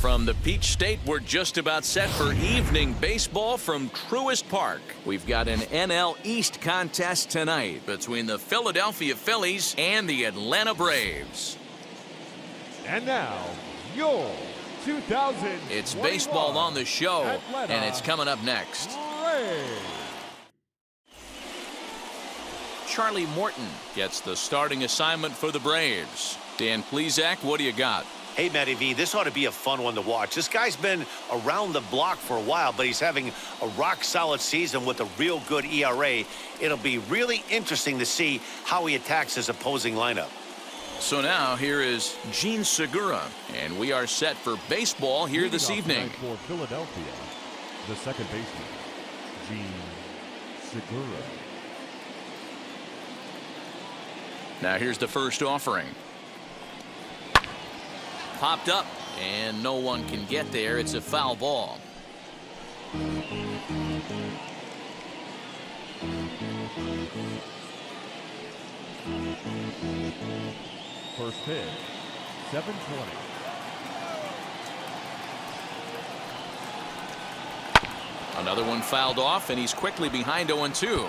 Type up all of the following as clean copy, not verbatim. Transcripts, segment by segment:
From the Peach State, we're just about set for evening baseball from Truist Park. We've got an NL East contest tonight between the Philadelphia Phillies and the Atlanta Braves. And now, your 2021 It's baseball on the show, Atlanta and it's coming up next. Braves. Charlie Morton gets the starting assignment for the Braves. Dan Plesac, what do you got? Hey, Matty V, this ought to be a fun one to watch. This guy's been around the block for a while, but he's having a rock-solid season with a real good ERA. It'll be really interesting to see how he attacks his opposing lineup. So now here is Gene Segura, and we are set for baseball here this evening. For Philadelphia, the second baseman, Gene Segura. Now here's the first offering. Popped up, and no one can get there. It's a foul ball. First pitch, 720. Another one fouled off, and he's quickly behind 0-2.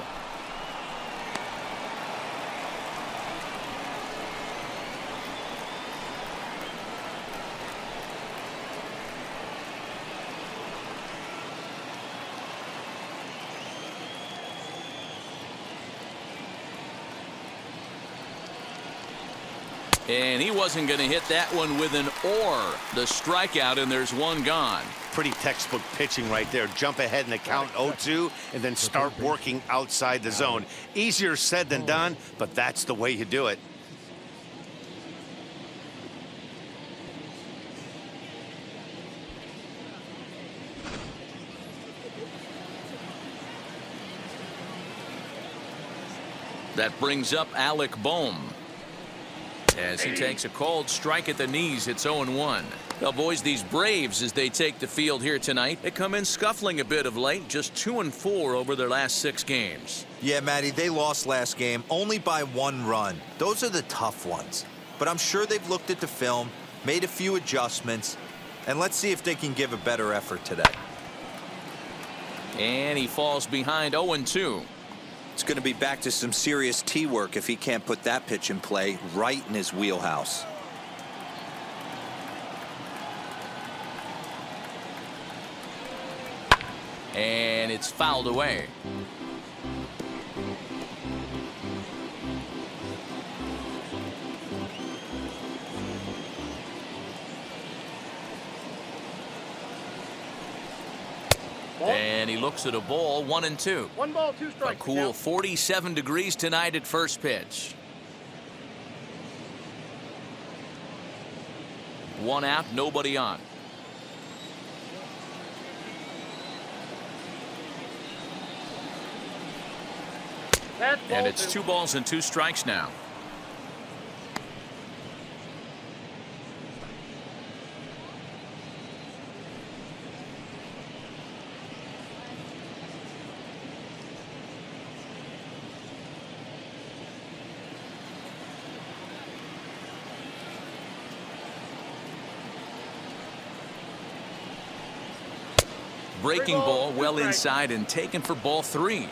And he wasn't going to hit that one with an or. The strikeout, and there's one gone. Pretty textbook pitching right there. Jump ahead in the count 0-2 and then start working outside the zone. Easier said than done, but that's the way you do it. That brings up Alec Bohm. As he takes a cold strike at the knees, it's 0-1. Well, boys, these Braves, as they take the field here tonight, they come in scuffling a bit of late, just 2-4 over their last 6 games. Yeah, Matty, they lost last game only by 1 run. Those are the tough ones. But I'm sure they've looked at the film, made a few adjustments, and let's see if they can give a better effort today. And he falls behind 0-2. It's going to be back to some serious tee work if he can't put that pitch in play right in his wheelhouse. And it's fouled away. And he looks at a ball, 1-2. 1 ball, 2 strikes. A cool 47 degrees tonight at first pitch. 1 out, nobody on. And it's 2 balls and 2 strikes now. Breaking ball well inside and taken for ball 3.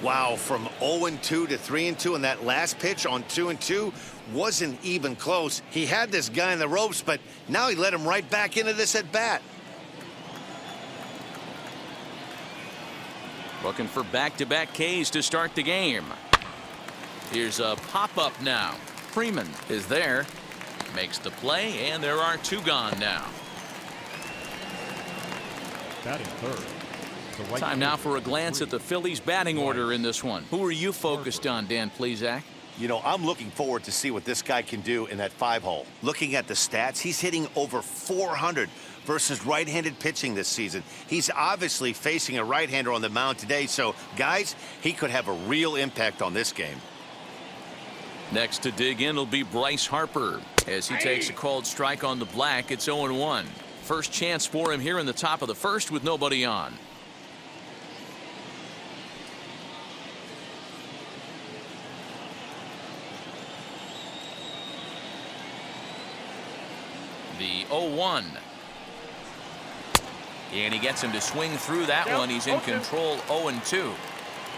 Wow, from 0-2 to 3-2, and that last pitch on 2-2 wasn't even close. He had this guy in the ropes, but now he let him right back into this at bat. Looking for back-to-back Ks to start the game. Here's a pop-up now. Freeman is there, makes the play, and there are 2 gone now. Batting third. Time now for a glance at the Phillies batting order in this one. Who are you focused on, Dan Plesac? You know, I'm looking forward to see what this guy can do in that 5-hole. Looking at the stats, he's hitting over 400 versus right-handed pitching this season. He's obviously facing a right-hander on the mound today, so, guys, he could have a real impact on this game. Next to dig in will be Bryce Harper. As he takes a called strike on the black, it's 0-1. First chance for him here in the top of the first with nobody on. The 0-1. And he gets him to swing through that one. He's in control 0-2.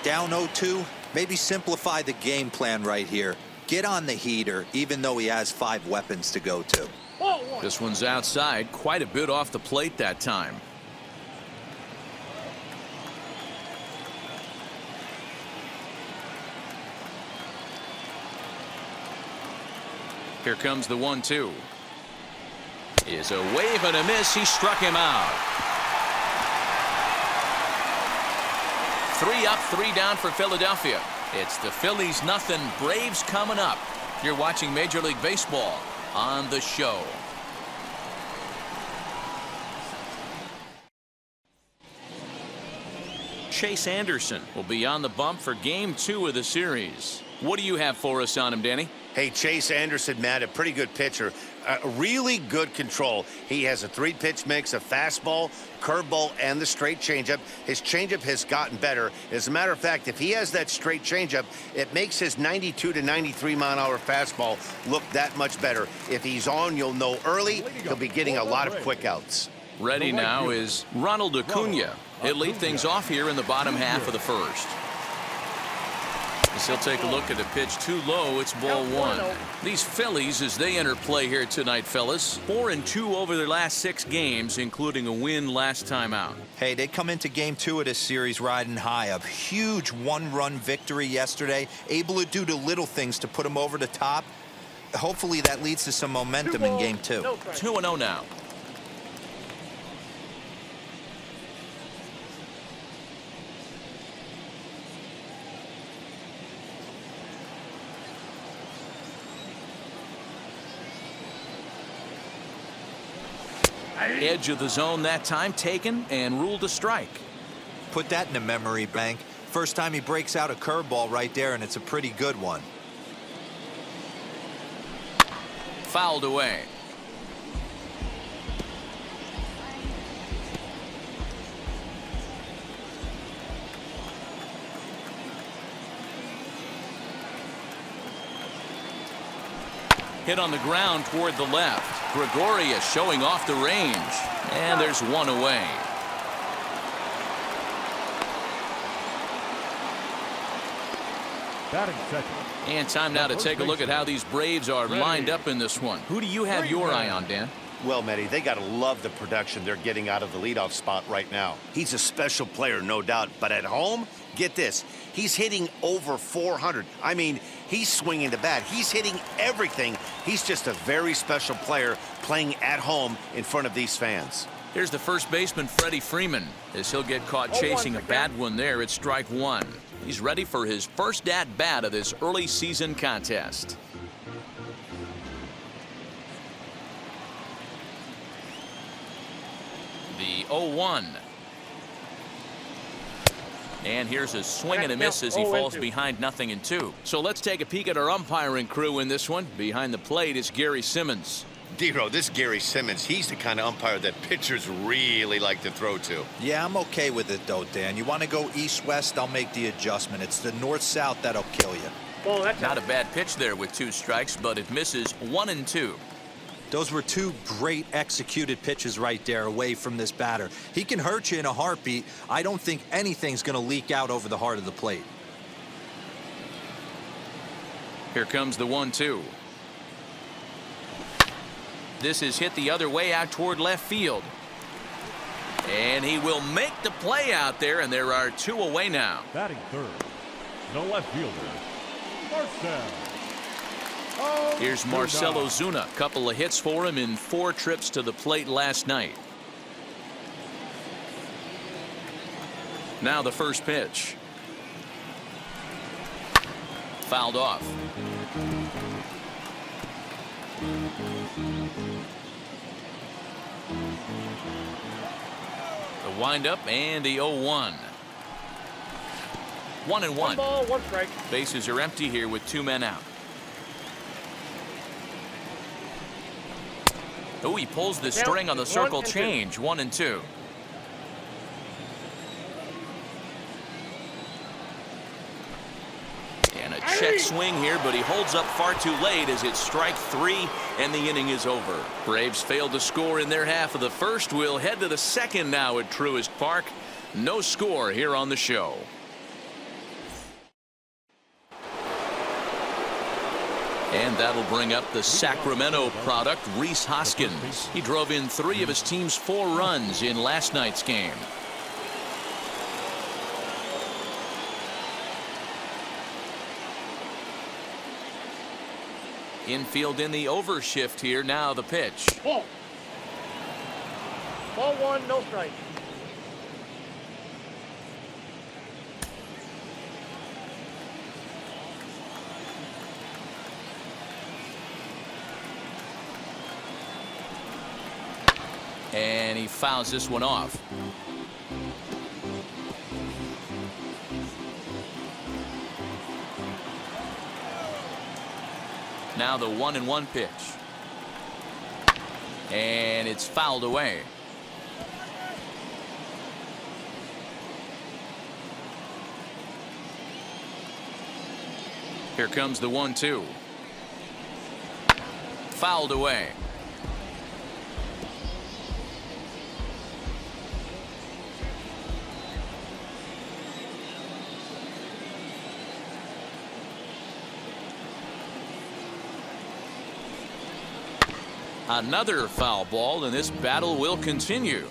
Down 0-2, maybe simplify the game plan right here. Get on the heater, even though he has 5 weapons to go to. This one's outside, quite a bit off the plate that time. Here comes the 1-2. Is a wave and a miss. He struck him out. 3 up, 3 down for Philadelphia. It's the Phillies nothing, Braves coming up. You're watching Major League Baseball on the show. Chase Anderson will be on the bump for game 2 of the series. What do you have for us on him, Danny? Hey, Chase Anderson, Matt, a pretty good pitcher. Really good control. He has a 3-pitch mix of fastball, curveball, and the straight changeup. His changeup has gotten better. As a matter of fact, if he has that straight changeup, it makes his 92 to 93 mile-an-hour fastball look that much better. If he's on, you'll know early. He'll be getting a lot of quick outs. Ready now is Ronald Acuna. He'll lead things off here in the bottom half of the first. As he'll take a look at the pitch too low, it's ball 1. These Phillies, as they enter play here tonight, fellas, 4-2 over their last 6 games, including a win last time out. Hey, they come into game 2 of this series riding high. A huge 1-run victory yesterday, able to do the little things to put them over the top. Hopefully that leads to some momentum in game 2. 2-0 now. Edge of the zone that time taken and ruled a strike. Put that in the memory bank. First time he breaks out a curveball right there, and it's a pretty good one. Fouled away. Hit on the ground toward the left. Gregorius showing off the range. And there's one away. Batting second. And time now to take a look at how these Braves are lined up in this one. Who do you have your eye on, Dan? Well, Matty, they got to love the production they're getting out of the leadoff spot right now. He's a special player, no doubt. But at home, get this, he's hitting over 400. I mean, he's swinging the bat. He's hitting everything. He's just a very special player playing at home in front of these fans. Here's the first baseman, Freddie Freeman, as he'll get caught chasing a bad one there at strike 1. He's ready for his first at-bat of this early season contest. The 0-1. And here's a swing and a miss as he falls behind 0-2. So let's take a peek at our umpiring crew in this one. Behind the plate is Gary Simmons. D-Row, this Gary Simmons, he's the kind of umpire that pitchers really like to throw to. Yeah, I'm okay with it, though, Dan. You want to go east-west, I'll make the adjustment. It's the north-south that'll kill you. Not a bad pitch there with 2 strikes, but it misses 1-2. Those were 2 great executed pitches right there away from this batter. He can hurt you in a heartbeat. I don't think anything's going to leak out over the heart of the plate. Here comes the 1-2. This is hit the other way out toward left field. And he will make the play out there, and there are 2 away now. Batting third. No left fielder. Marcell. Here's Marcell Ozuna. Couple of hits for him in 4 trips to the plate last night. Now the first pitch. Fouled off. The windup and the 0-1. 1-1. 1 ball, 1 strike. Bases are empty here with 2 men out. Oh, he pulls the string on the circle change. 1-2. And a check swing here, but he holds up far too late as it's strike 3 and the inning is over. Braves failed to score in their half of the first. We'll head to the second now at Truist Park. No score here on the show. And that'll bring up the Sacramento product, Rhys Hoskins. He drove in 3 of his team's 4 runs in last night's game. Infield in the overshift here. Now the pitch. Ball 1, no strike. And he fouls this one off. Now the 1-1 pitch. And it's fouled away. Here comes the 1-2. Fouled away. Another foul ball, and this battle will continue.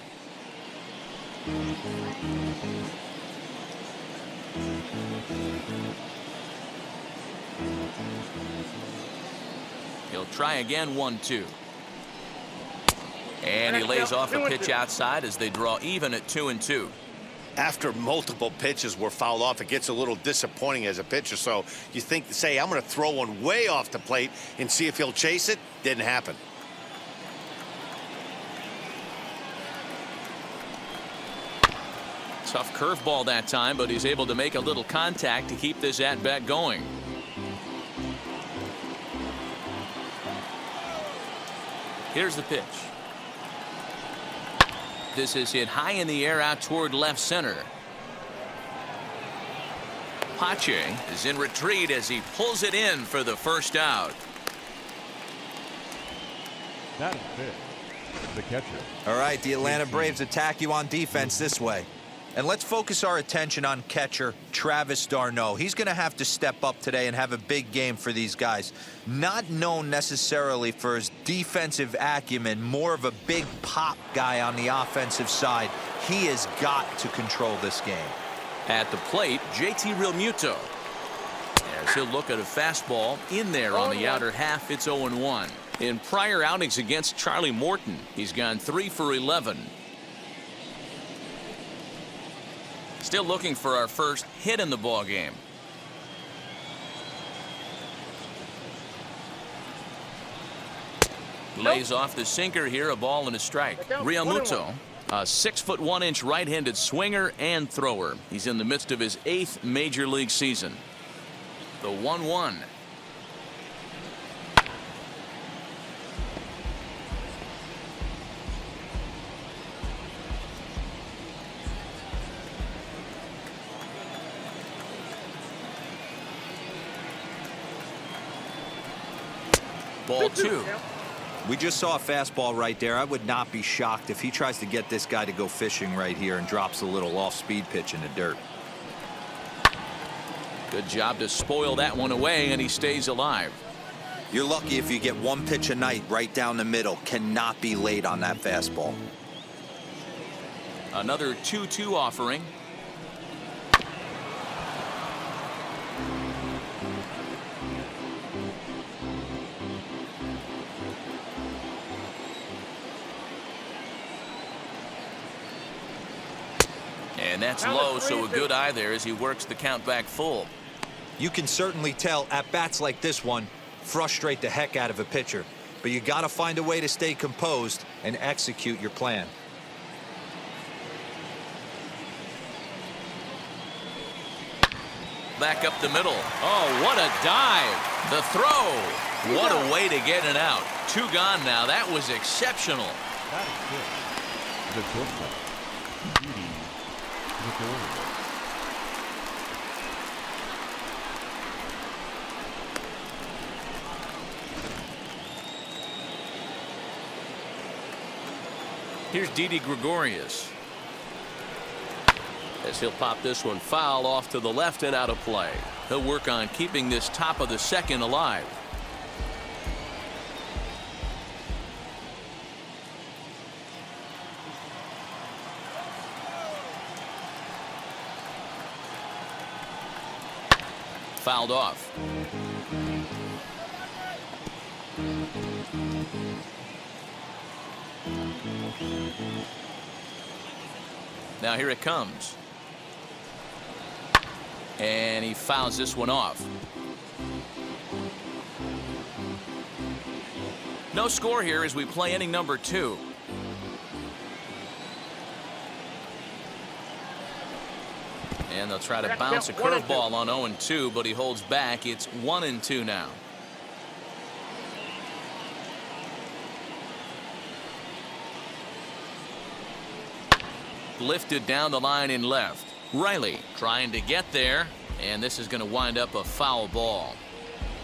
He'll try again. 1-2. And he lays off a pitch outside as they draw even at 2-2. After multiple pitches were fouled off, it gets a little disappointing as a pitcher. So you think, say, I'm going to throw one way off the plate and see if he'll chase it. Didn't happen. Tough curveball that time, but he's able to make a little contact to keep this at-bat going. Here's the pitch. This is hit high in the air out toward left center. Pache is in retreat as he pulls it in for the first out. That is big. The catcher. All right, the Atlanta Braves attack you on defense this way. And let's focus our attention on catcher Travis d'Arnaud. He's going to have to step up today and have a big game for these guys. Not known necessarily for his defensive acumen, more of a big pop guy on the offensive side. He has got to control this game. At the plate, JT Realmuto. As he'll look at a fastball in there on the outer half. It's 0-1. In prior outings against Charlie Morton, he's gone 3 for 11. Still looking for our first hit in the ball game. Lays off the sinker here, a ball and a strike. Realmuto, a 6'1" right-handed swinger and thrower. He's in the midst of his 8th major league season. The 1-1. Ball 2. We just saw a fastball right there. I would not be shocked if he tries to get this guy to go fishing right here and drops a little off-speed pitch in the dirt. Good job to spoil that one away, and he stays alive. You're lucky if you get one pitch a night right down the middle. Cannot be late on that fastball. Another 2-2 offering. And that's low, so a good eye there as he works the count back full. You can certainly tell at-bats like this one frustrate the heck out of a pitcher. But you got to find a way to stay composed and execute your plan. Back up the middle. Oh, what a dive. The throw. What a way to get it out. 2 gone now. That was exceptional. That is good. The shortstop. Judy Gregorius. Here's Didi Gregorius. As he'll pop this one foul off to the left and out of play. He'll work on keeping this top of the second alive. Fouled off. Now here it comes. And he fouls this one off. No score here as we play inning number 2. And they'll try to bounce a curveball on 0-2, but he holds back. It's 1-2 now. Lifted down the line in left. Riley trying to get there, and this is going to wind up a foul ball.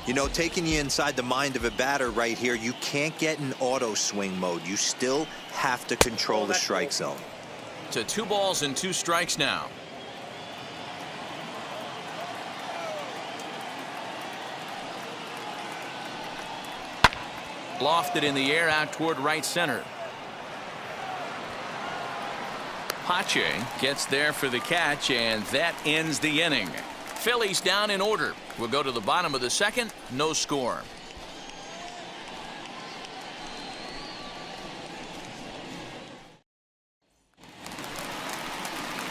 You know, taking you inside the mind of a batter right here, you can't get in auto swing mode. You still have to control the strike zone. To 2 balls and 2 strikes now. Lofted in the air out toward right center. Pache gets there for the catch, and that ends the inning. Phillies down in order. We'll go to the bottom of the second. No score.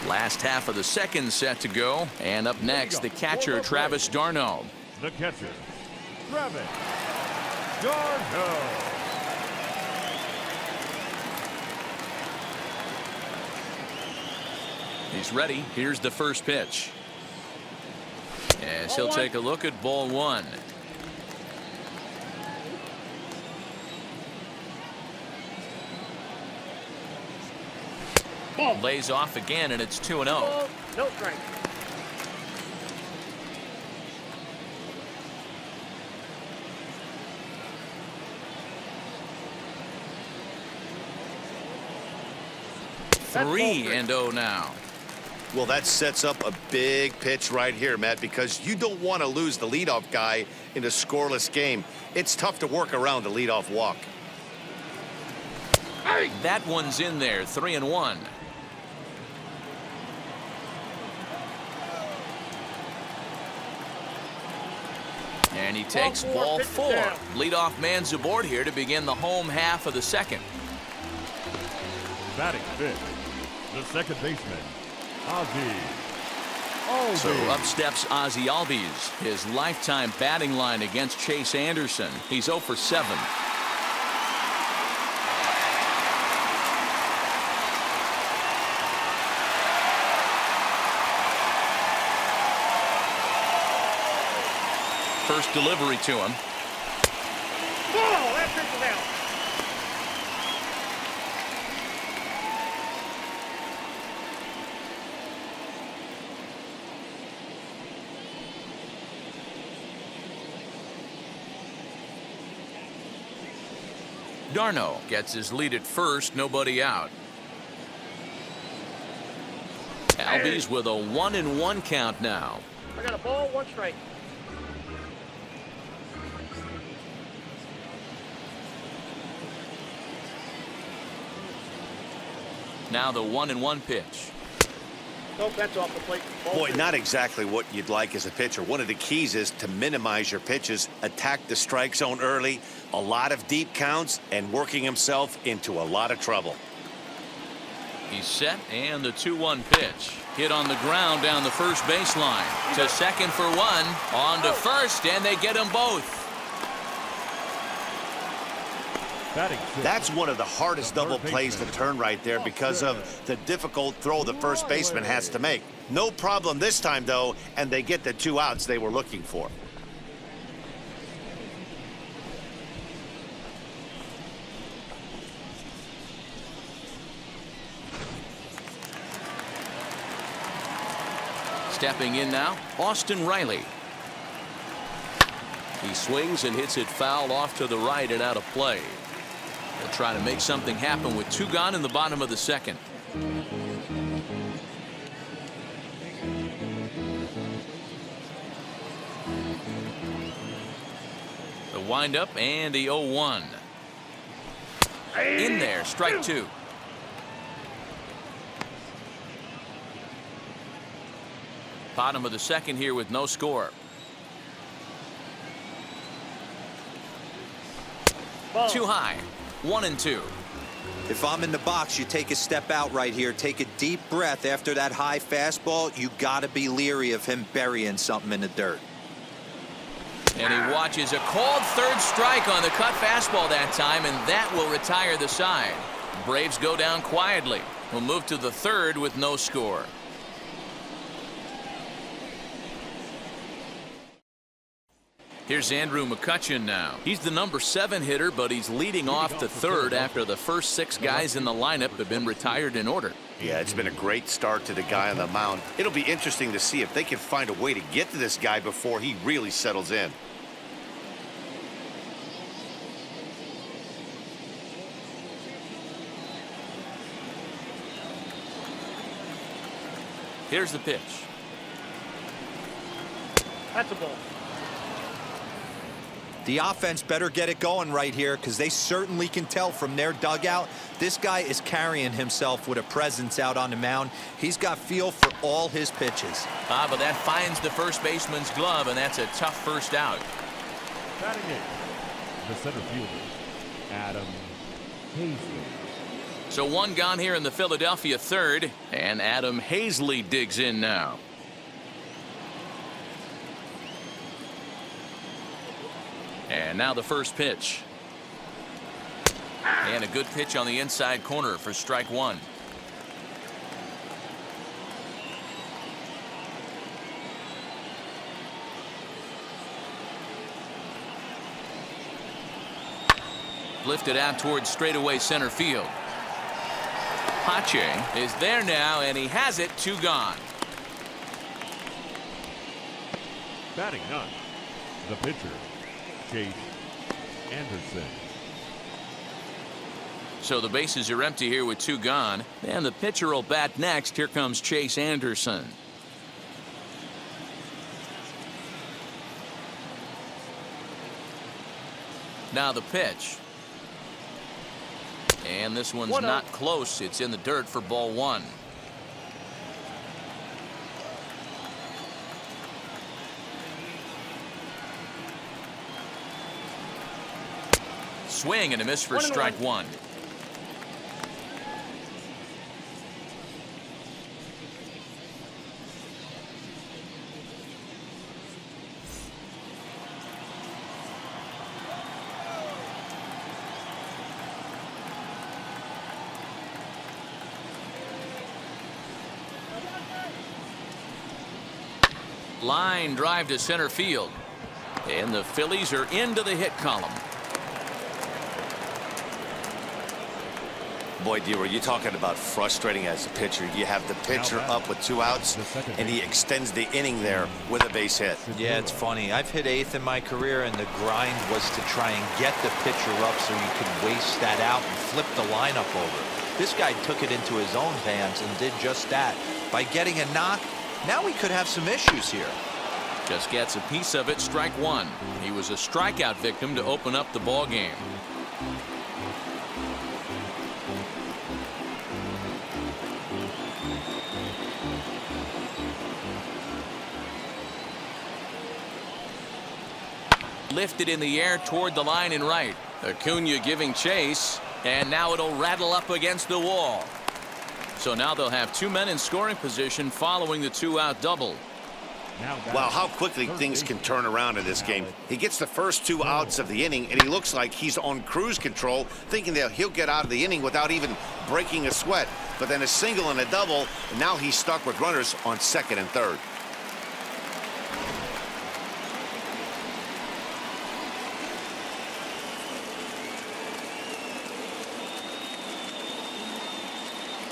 Last half of the second set to go. And up next, the catcher, Travis d'Arnaud. The catcher, Travis d'Arnaud. He's ready. Here's the first pitch. As he'll take a look at ball 1. Lays off again, and it's 2-0. No strike. That's 3-0 now. Well, that sets up a big pitch right here, Matt, because you don't want to lose the leadoff guy in a scoreless game. It's tough to work around a leadoff walk. That one's in there. 3-1. And he takes ball 4. Leadoff man's aboard here to begin the home half of the second. Batting fifth, the second baseman, Ozzie. So up steps Ozzie Albies. His lifetime batting line against Chase Anderson. He's 0 for 7. First delivery to him. Ball, that pitch is out. d'Arnaud gets his lead at first, nobody out. Albies with a 1-1 count now. I got a ball, 1 strike. Now the 1-1 pitch. Nope, that's off the plate. Ball Boy, 2. not exactly what you'd like as a pitcher. One of the keys is to minimize your pitches, attack the strike zone early, a lot of deep counts, and working himself into a lot of trouble. He's set, and the 2-1 pitch. Hit on the ground down the first baseline. To second for 1. On to first, and they get them both. That's one of the hardest double plays to turn right there because of the difficult throw the first baseman has to make. No problem this time, though, and they get the 2 outs they were looking for. Stepping in now, Austin Riley. He swings and hits it foul off to the right and out of play. They'll try to make something happen with 2 gone in the bottom of the second. The windup and the 0-1. In there, strike 2. Bottom of the second here with no score. Ball. Too high. 1-2. If I'm in the box, you take a step out right here. Take a deep breath after that high fastball. You got to be leery of him burying something in the dirt. And he watches a called third strike on the cut fastball that time, and that will retire the side. Braves go down quietly. We'll move to the third with no score. Here's Andrew McCutchen now. He's the number 7 hitter, but he's leading off the third after the first 6 guys in the lineup have been retired in order. Yeah, it's been a great start to the guy on the mound. It'll be interesting to see if they can find a way to get to this guy before he really settles in. Here's the pitch. That's a ball. The offense better get it going right here because they certainly can tell from their dugout this guy is carrying himself with a presence out on the mound. He's got feel for all his pitches. But that finds the first baseman's glove, and that's a tough first out. Batting eighth, the center fielder, Adam Hazley. So 1 gone here in the Philadelphia third, and Adam Hazley digs in now. And now the first pitch. And a good pitch on the inside corner for strike 1. Lifted out towards straightaway center field. Pache is there now, and he has it. 2 gone. Batting ninth, the pitcher, Chase Anderson. So the bases are empty here with 2 gone, and the pitcher will bat next. Here comes Chase Anderson. Now the pitch. And this one's not close. It's in the dirt for ball 1. Swing and a miss for strike 1. Line drive to center field. And the Phillies are into the hit column. Boy, D-Roy, you're talking about frustrating as a pitcher. You have the pitcher up with 2 outs, and he extends the inning there with a base hit. Yeah, it's funny. I've hit 8th in my career, and the grind was to try and get the pitcher up so you could waste that out and flip the lineup over. This guy took it into his own hands and did just that. By getting a knock, now we could have some issues here. Just gets a piece of it. Strike 1. He was a strikeout victim to open up the ball game. Lifted in the air toward the line and right. Acuna giving chase, and now it'll rattle up against the wall. So now they'll have 2 men in scoring position following the 2-out double. Wow, how quickly things can turn around in this game. He gets the first 2 outs of the inning, and he looks like he's on cruise control, thinking that he'll get out of the inning without even breaking a sweat. But then a single and a double, and now he's stuck with runners on second and third.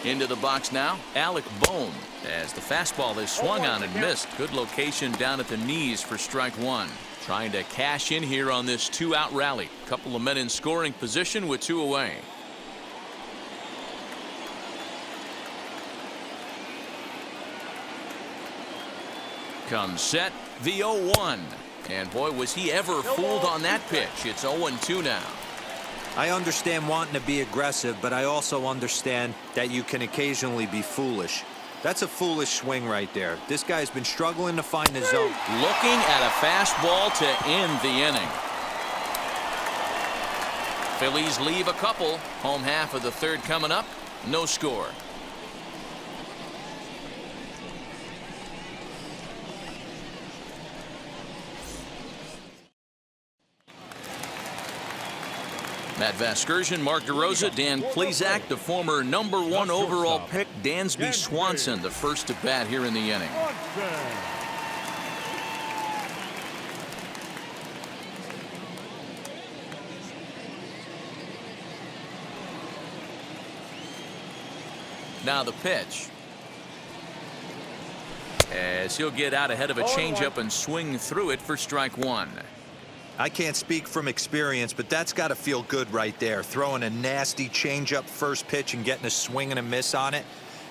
Into the box now, Alec Bohm. As the fastball is swung on and missed. Good location down at the knees for strike one. Trying to cash in here on this two-out rally. Couple of men in scoring position with two away. Comes set, the 0-1. And boy, was he ever fooled on that pitch. It's 0-2 now. I understand wanting to be aggressive, but I also understand that you can occasionally be foolish. That's a foolish swing right there. This guy's been struggling to find the zone. Looking at a fastball to end the inning. Phillies leave a couple. Home half of the third coming up. No score. Matt Vasgersian, Mark DeRosa, Dan Plesac, the former #1 overall pick, Dansby Swanson, the first to bat here in the inning. Now the pitch. As he'll get out ahead of a changeup and swing through it for strike one. I can't speak from experience, but that's got to feel good right there. Throwing a nasty changeup first pitch and getting a swing and a miss on it.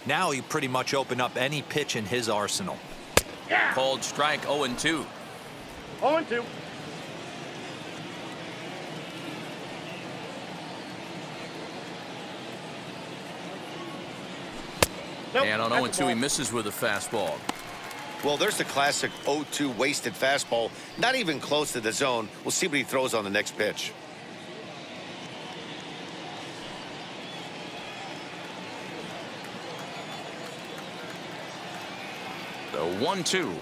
Now he pretty much opened up any pitch in his arsenal. Called strike 0-2. 0-2. And on 0-2 he misses with a fastball. Well, there's the classic 0-2 wasted fastball. Not even close to the zone. We'll see what he throws on the next pitch. The 1-2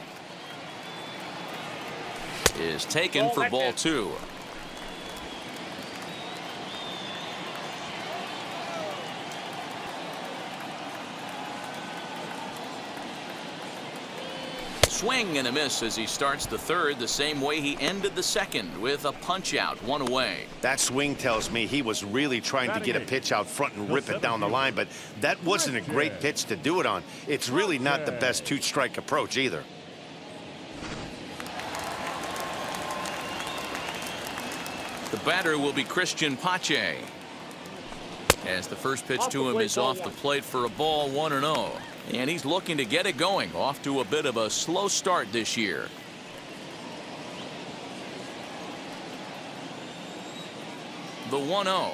is taken for ball two. Swing and a miss as he starts the third the same way he ended the second with a punch out, one away. That swing tells me he was really trying to get a pitch out front and rip it down the line, but that wasn't a great pitch to do it on. It's really not the best two-strike approach either. The batter will be Christian Pache. As the first pitch to him is off the plate for a ball, 1-0. And he's looking to get it going. Off to a bit of a slow start this year. The 1-0.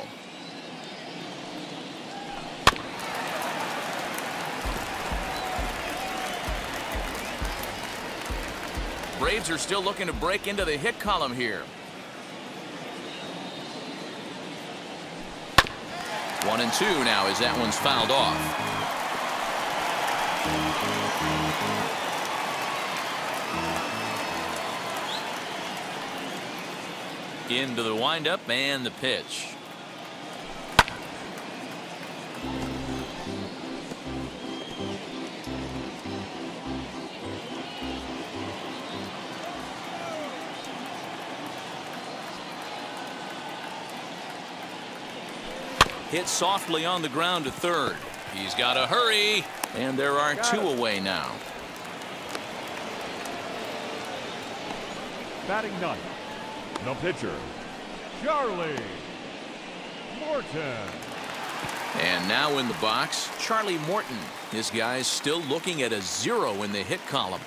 Braves are still looking to break into the hit column here. 1-2 now as that one's fouled off. Into the windup and the pitch. Hit softly on the ground to third. He's got to hurry, and there are two away now. Batting ninth, the pitcher, Charlie Morton. And now in the box, Charlie Morton. This guy's still looking at a 0 in the hit column.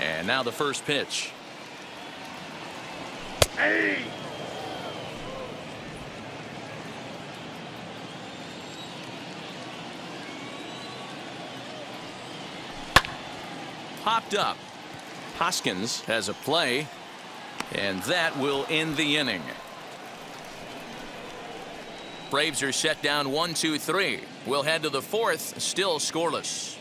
And now the first pitch. Hey! Popped up. Hoskins has a play, and that will end the inning. Braves are set down 1-2-3. We'll head to the fourth, still scoreless.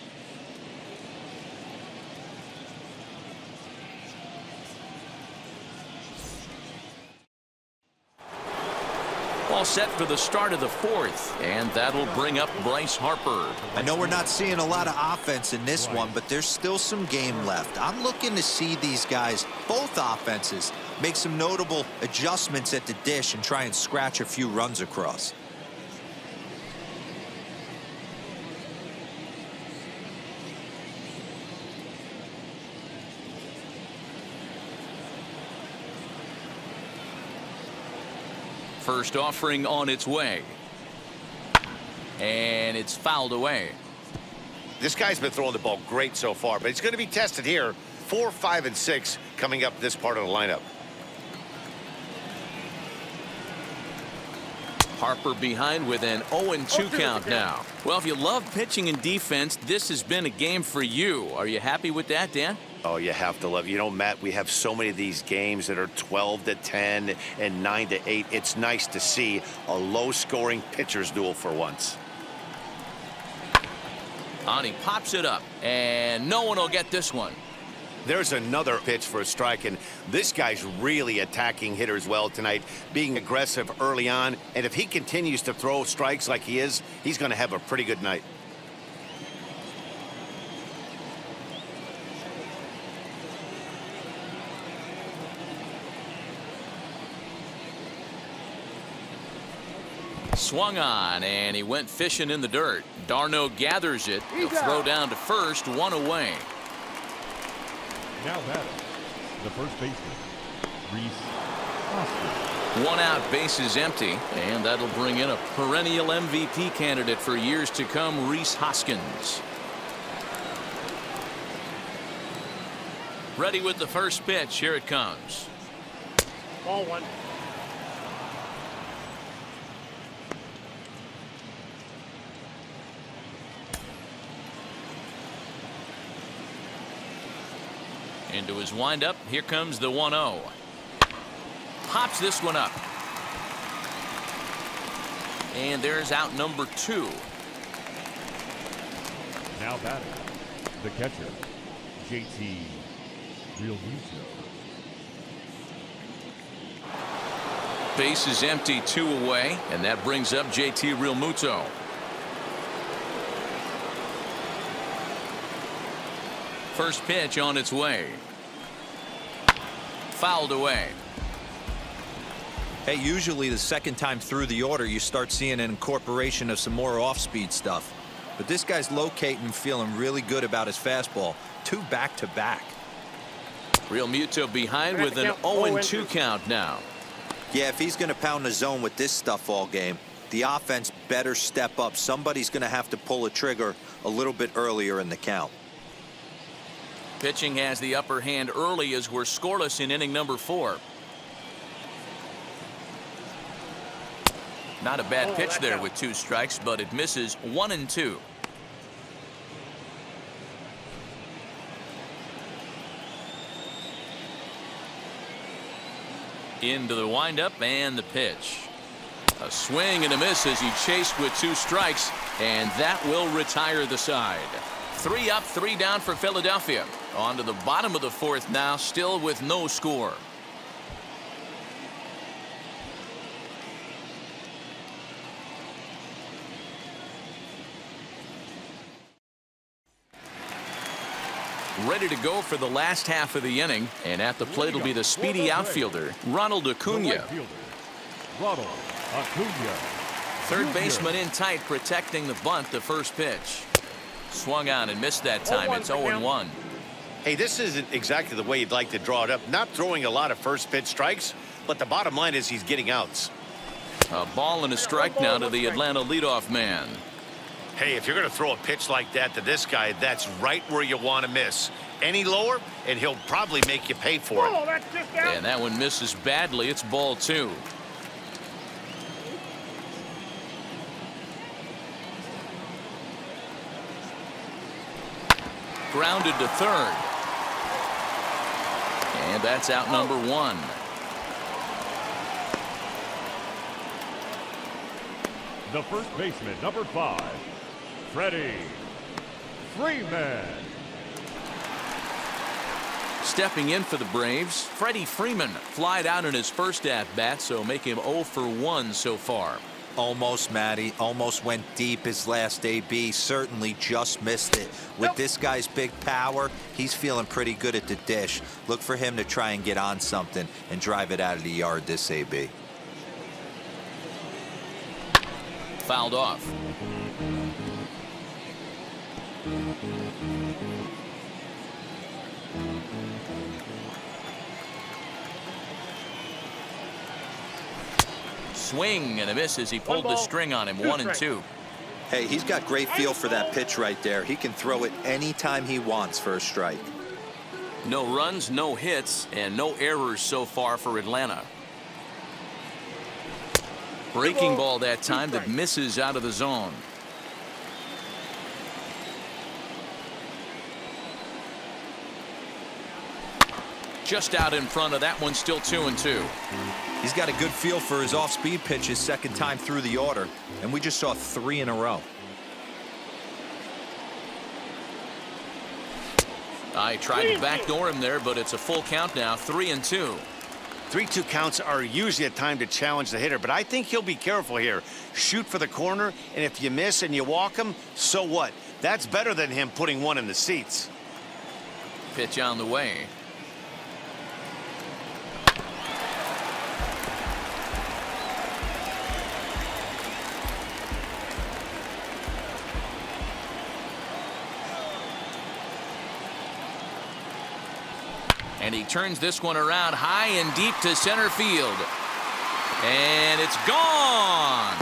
All set for the start of the fourth, and that'll bring up Bryce Harper. I know we're not seeing a lot of offense in this one, but there's still some game left. I'm looking to see these guys, both offenses, make some notable adjustments at the dish and try and scratch a few runs across. First offering on its way. And it's fouled away. This guy's been throwing the ball great so far, but he's going to be tested here. 4, 5, and 6 coming up this part of the lineup. Harper behind with an 0-2 count now. Well, if you love pitching and defense, this has been a game for you. Are you happy with that, Dan? Oh, you have to love. You know, Matt, we have so many of these games that are 12-10 and 9-8. It's nice to see a low-scoring pitcher's duel for once. On, he pops it up, and no one will get this one. There's another pitch for a strike, and this guy's really attacking hitters well tonight, being aggressive early on. And if he continues to throw strikes like he is, he's going to have a pretty good night. Swung on, and he went fishing in the dirt. d'Arnaud gathers it. He'll throw down to first, 1 away. Now batting, the first baseman, Bryce Harper. 1 out, bases empty, and that'll bring in a perennial MVP candidate for years to come, Rhys Hoskins. Ready with the first pitch. Here it comes. Ball 1. Into his windup. Here comes the 1-0. Pops this one up. And there's out number 2. Now batting, the catcher, JT Realmuto. Base is empty, 2 away, and that brings up JT Realmuto. First pitch on its way. Fouled away. Hey, usually the second time through the order, you start seeing an incorporation of some more off-speed stuff. But this guy's locating, feeling really good about his fastball. 2 back-to-back. Realmuto behind with an 0-2 count now. Yeah, if he's going to pound the zone with this stuff all game, the offense better step up. Somebody's going to have to pull a trigger a little bit earlier in the count. Pitching has the upper hand early as we're scoreless in inning number 4. Not a bad pitch there with 2 strikes, but it misses. 1-2. Into the windup and the pitch. A swing and a miss as he chased with 2 strikes, and that will retire the side. 3 up, 3 down for Philadelphia. On to the bottom of the 4th now, still with no score. Ready to go for the last half of the inning, and at the plate will be the speedy outfielder, Ronald Acuna. Ronald Acuna. Third baseman in tight, protecting the bunt. The first pitch. Swung on and missed that time. It's 0-1. Hey, this isn't exactly the way you'd like to draw it up. Not throwing a lot of first pitch strikes, but the bottom line is he's getting outs. A ball and a strike now to the Atlanta leadoff man. Hey, if you're going to throw a pitch like that to this guy, that's right where you want to miss. Any lower, and he'll probably make you pay for it. And that one misses badly. It's ball 2. Grounded to third. And that's out number 1. The first baseman, number 5, Freddie Freeman. Stepping in for the Braves, Freddie Freeman flied out in his first at-bat, so make him 0 for 1 so far. Almost, Matty. Almost went deep his last AB. Certainly just missed it. With this guy's big power, he's feeling pretty good at the dish. Look for him to try and get on something and drive it out of the yard this AB. Fouled off. Swing and a miss as he pulled the string on him. 1-2. Hey, he's got great feel for that pitch right there. He can throw it anytime he wants for a strike. No runs, no hits, and no errors so far for Atlanta. Breaking ball that time that misses out of the zone. Just out in front of that one, still 2-2. He's got a good feel for his off-speed pitches second time through the order, and we just saw 3 in a row. I tried to backdoor him there, but it's a full count now. 3-2. 3-2 counts are usually a time to challenge the hitter, but I think he'll be careful here. Shoot for the corner, and if you miss and you walk him, so what? That's better than him putting one in the seats. Pitch on the way. And he turns this one around high and deep to center field. And it's gone.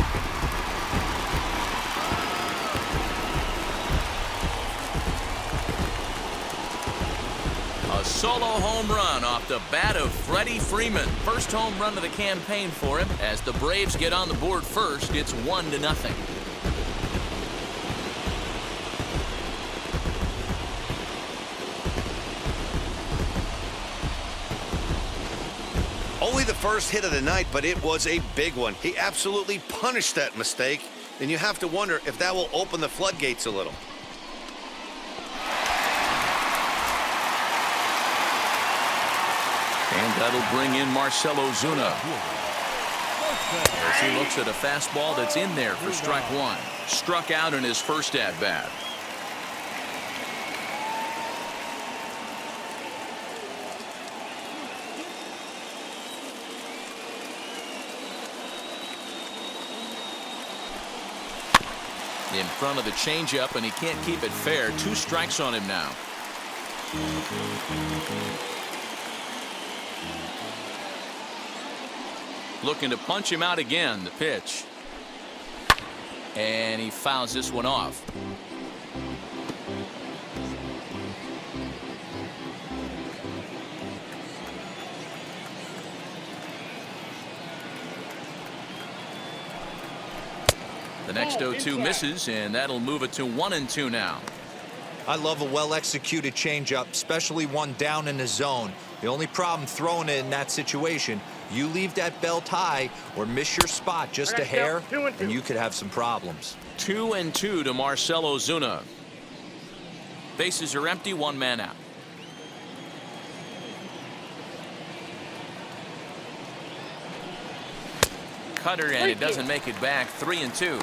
A solo home run off the bat of Freddie Freeman. First home run of the campaign for him. As the Braves get on the board first, it's 1-0. Only the first hit of the night, but it was a big one. He absolutely punished that mistake, and you have to wonder if that will open the floodgates a little. And that'll bring in Marcell Ozuna as he looks at a fastball that's in there for strike one. Struck out in his first at-bat. In front of the changeup, and he can't keep it fair. 2 strikes on him now. Looking to punch him out again. The pitch. And he fouls this one off. The next 0-2 misses, and that'll move it to 1-2 now. I love a well-executed changeup, especially one down in the zone. The only problem throwing it in that situation, you leave that belt high or miss your spot just a hair, and you could have some problems. 2-2 to Marcell Ozuna. Bases are empty, 1 man out. Cutter, and it doesn't make it back. 3-2.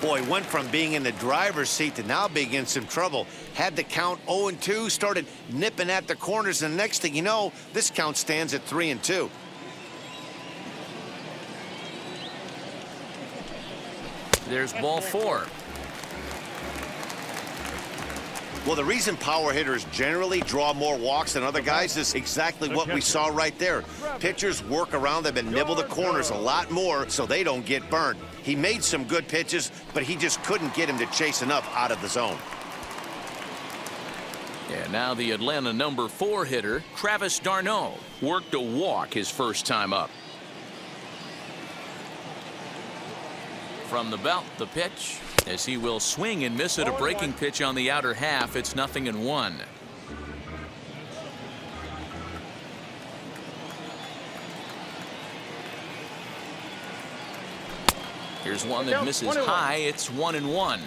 Boy, went from being in the driver's seat to now being in some trouble. Had the count 0-2, started nipping at the corners, and the next thing you know, this count stands at 3-2. There's ball 4. Well, the reason power hitters generally draw more walks than other guys is exactly what we saw right there. Pitchers work around them and nibble the corners a lot more so they don't get burned. He made some good pitches, but he just couldn't get him to chase enough out of the zone. And now the Atlanta number 4 hitter, Travis d'Arnaud, worked a walk his first time up. From the belt, the pitch, as he will swing and miss at a breaking pitch on the outer half. It's 0-1. Here's one that misses high. It's 1-1.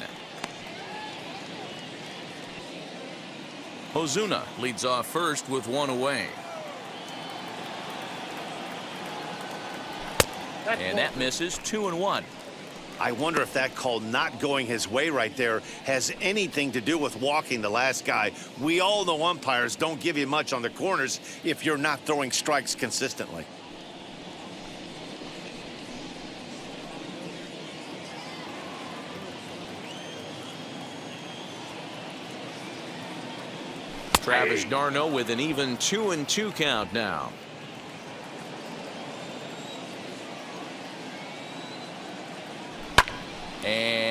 Ozuna leads off first with 1 away. And that misses. 2-1. I wonder if that call not going his way right there has anything to do with walking the last guy. We all know umpires don't give you much on the corners if you're not throwing strikes consistently. Travis d'Arnaud with an even 2-2 count now.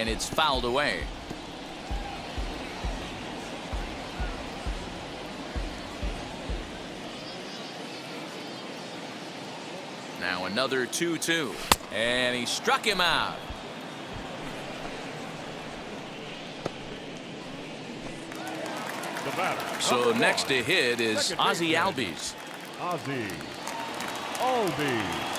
And it's fouled away. Now another 2-2. And he struck him out. The batter. So next to hit is Ozzie Albies. Ozzie Albies.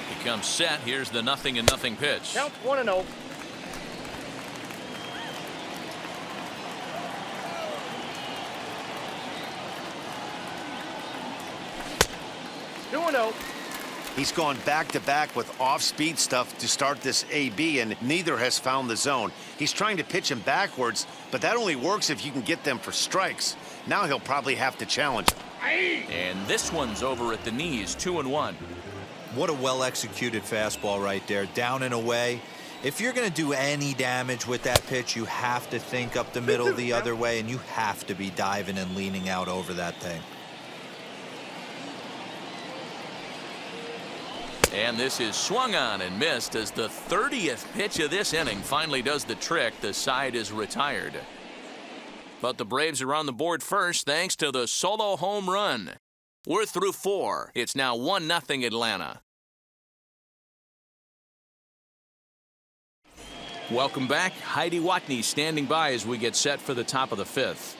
He comes set. Here's the 0-0 pitch. Count 1-0. He's gone back-to-back with off-speed stuff to start this AB, and neither has found the zone. He's trying to pitch him backwards, but that only works if you can get them for strikes. Now he'll probably have to challenge him. And this one's over at the knees, 2-1. What a well-executed fastball right there, down and away. If you're going to do any damage with that pitch, you have to think up the middle the other way, and you have to be diving and leaning out over that thing. And this is swung on and missed as the 30th pitch of this inning finally does the trick. The side is retired. But the Braves are on the board first thanks to the solo home run. We're through 4. It's now 1-0 Atlanta. Welcome back. Heidi Watney standing by as we get set for the top of the 5th.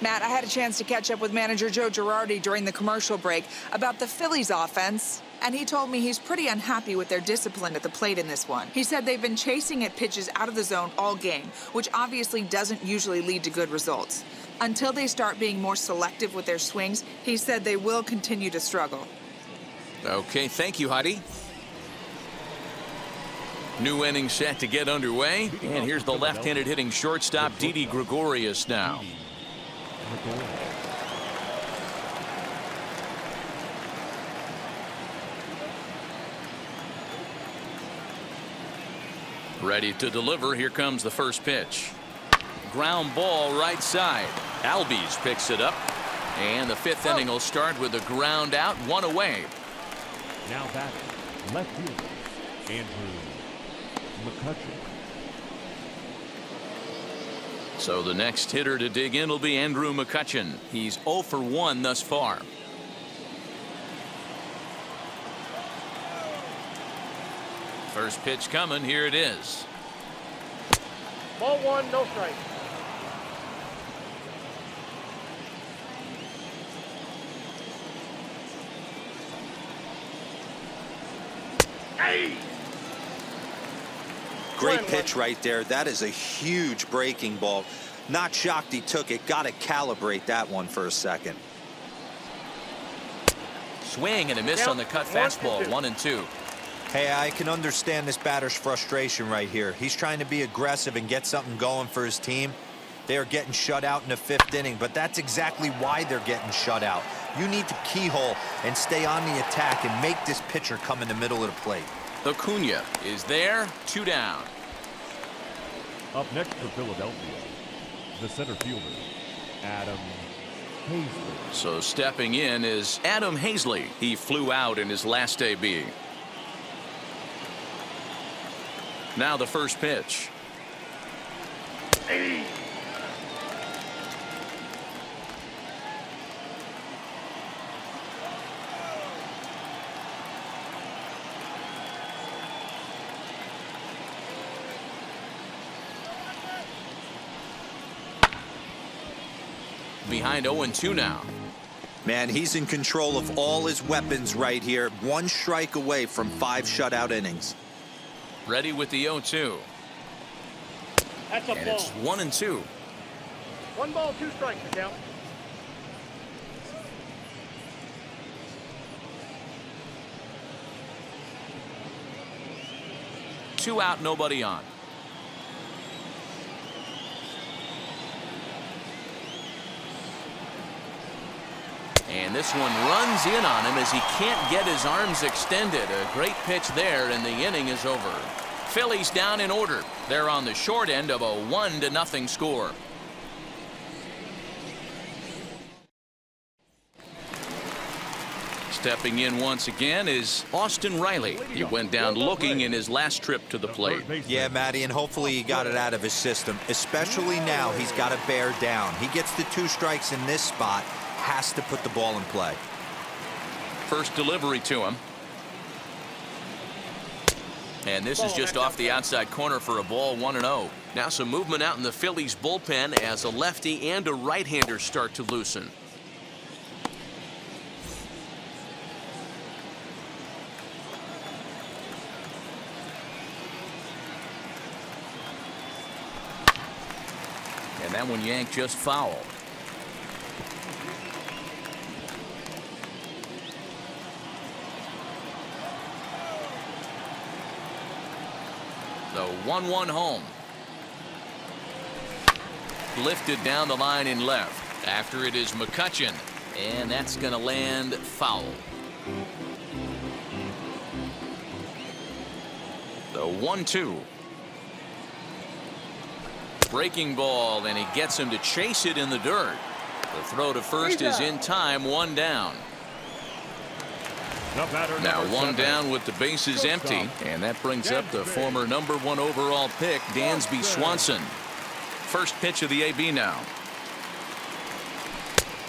Matt, I had a chance to catch up with manager Joe Girardi during the commercial break about the Phillies offense, and he told me he's pretty unhappy with their discipline at the plate in this one. He said they've been chasing at pitches out of the zone all game, which obviously doesn't usually lead to good results. Until they start being more selective with their swings, he said they will continue to struggle. Okay, thank you, Heidi. New inning set to get underway, and here's the left-handed hitting shortstop Didi Gregorius now. Ready to deliver. Here comes the first pitch. Ground ball right side. Albies picks it up. And the 5th inning will start with a ground out, 1 away. Now batting, left fielder, Andrew McCutcheon. So the next hitter to dig in will be Andrew McCutcheon. He's 0 for 1 thus far. First pitch coming. Here it is. Ball 1, no strike. Great pitch right there. That is a huge breaking ball. Not shocked he took it. Got to calibrate that one for a second. Swing and a miss on the cut fastball. 1-2. Hey, I can understand this batter's frustration right here. He's trying to be aggressive and get something going for his team. They are getting shut out in the 5th inning, but that's exactly why they're getting shut out. You need to keyhole and stay on the attack and make this pitcher come in the middle of the plate. Acuna is there. 2 down. Up next for Philadelphia, the center fielder, Adam Hazley. So stepping in is Adam Hazley. He flew out in his last AB. Now the first pitch. Behind 0-2 now. Man, he's in control of all his weapons right here. 1 strike away from 5 shutout innings. Ready with the 0-2. That's a And ball. it's 1-2. 1 ball, 2 strikes to count. Two out, nobody on. And this one runs in on him as he can't get his arms extended. A great pitch there, and the inning is over. Phillies down in order. They're on the short end of a 1-0 score. Stepping in once again is Austin Riley. He went down looking in his last trip to the plate. Yeah, Matty, and hopefully he got it out of his system. Especially now, he's got to bear down. He gets the 2 strikes in this spot, has to put the ball in play. First delivery to him. And this is just off the outside corner for a ball, 1-0. Now some movement out in the Phillies bullpen as a lefty and a right-hander start to loosen. And that one yanked just foul. The 1-1 home. Lifted down the line in left. After it is McCutchen. And that's going to land foul. The 1-2. Breaking ball, and he gets him to chase it in the dirt. The throw to first is in time, 1 down. Now 1 down with the bases empty, and that brings up the former #1 overall pick, Dansby Swanson. First pitch of the AB now.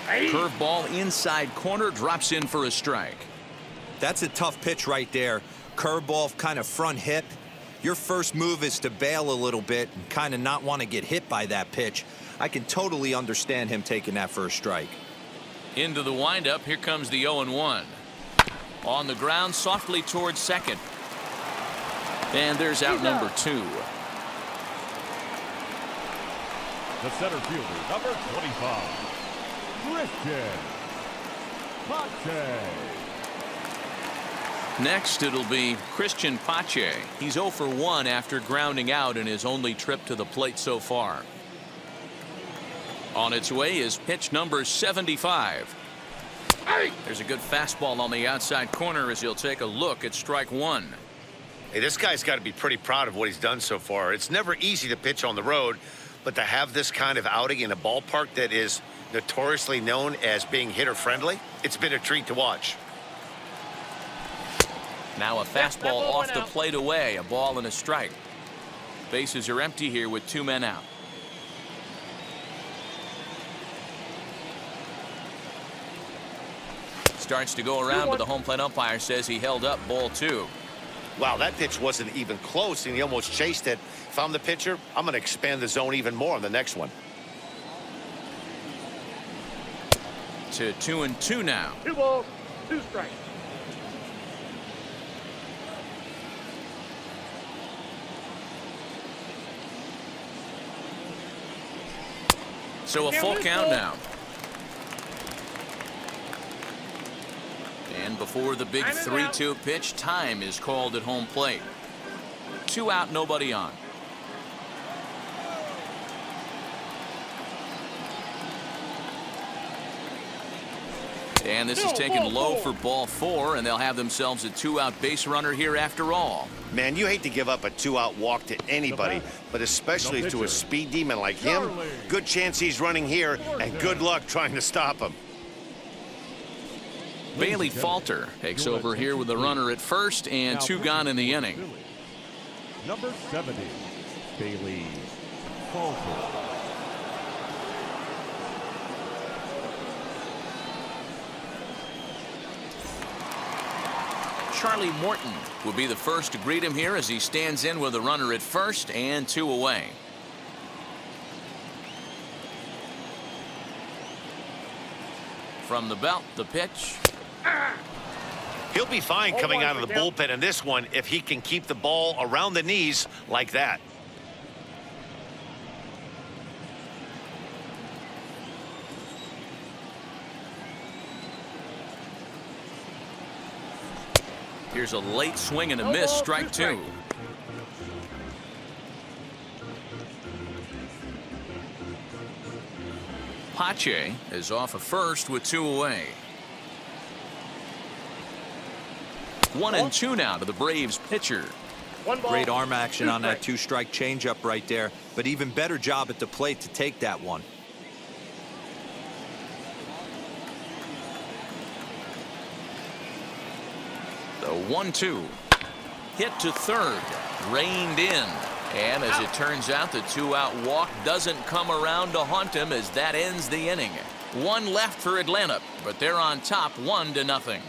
Curveball inside corner, drops in for a strike. That's a tough pitch right there. Curveball kind of front hip. Your first move is to bail a little bit and kind of not want to get hit by that pitch. I can totally understand him taking that first strike. Into the windup, here comes the 0-1. On the ground, softly towards second. And there's out number 2. The center fielder, number 25, Christian Pache. Next, it'll be Christian Pache. He's 0 for 1 after grounding out in his only trip to the plate so far. On its way is pitch number 75. There's a good fastball on the outside corner as he'll take a look at strike 1. Hey, this guy's got to be pretty proud of what he's done so far. It's never easy to pitch on the road, but to have this kind of outing in a ballpark that is notoriously known as being hitter-friendly, it's been a treat to watch. Now a fastball off the plate away, a ball and a strike. Bases are empty here with 2 men out. Starts to go around, but the home plate umpire says he held up, ball 2. Wow, that pitch wasn't even close, and he almost chased it. If I'm the pitcher, I'm going to expand the zone even more on the next one. To 2-2 now. 2 balls, 2 strikes. So a full count now. And before the big 3-2 pitch, time is called at home plate. 2 out, nobody on. And this is taken low for ball 4, and they'll have themselves a 2-out base runner here after all. Man, you hate to give up a 2-out walk to anybody, but especially to a speed demon like him. Good chance he's running here, and good luck trying to stop him. Bailey Falter takes over here with the runner at first and 2 gone in the inning. Number 70, Bailey Falter. Charlie Morton will be the first to greet him here as he stands in with a runner at first and 2 away. From the belt, the pitch. He'll be fine coming out of the bullpen in this one if he can keep the ball around the knees like that. Here's a late swing and a miss, strike 2. Pache is off of first with 2 away. 1-2 now to the Braves pitcher. Great arm action on that 2-strike changeup right there, but even better job at the plate to take that one. 1-2. Hit to third. Reined in. And as it turns out, the 2-out walk doesn't come around to haunt him as that ends the inning. One left for Atlanta, but they're on top 1-0.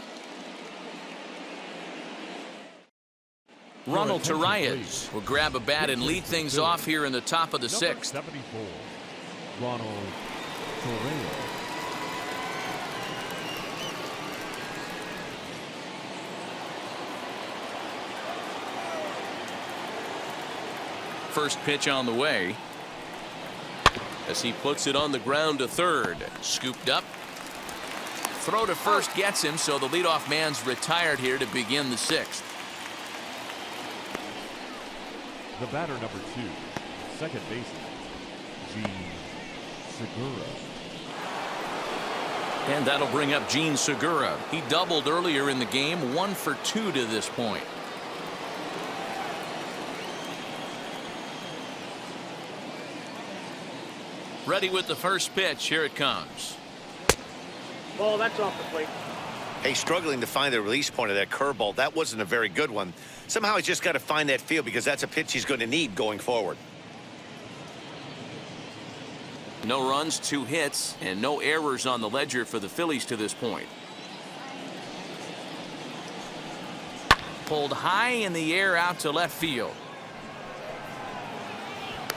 Ronald Acuna will grab a bat and lead things off here in the top of the sixth. 74, Ronald Acuna. First pitch on the way as he puts it on the ground to third. Scooped up. Throw to first gets him, so the leadoff man's retired here to begin the sixth. The batter, number 2, second baseman, Gene Segura. And that'll bring up Gene Segura. He doubled earlier in the game, 1 for 2 to this point. Ready with the first pitch. Here it comes. Ball, that's off the plate. Hey, struggling to find the release point of that curveball. That wasn't a very good one. Somehow he's just got to find that feel because that's a pitch he's going to need going forward. No runs, 2 hits, and no errors on the ledger for the Phillies to this point. Pulled high in the air out to left field.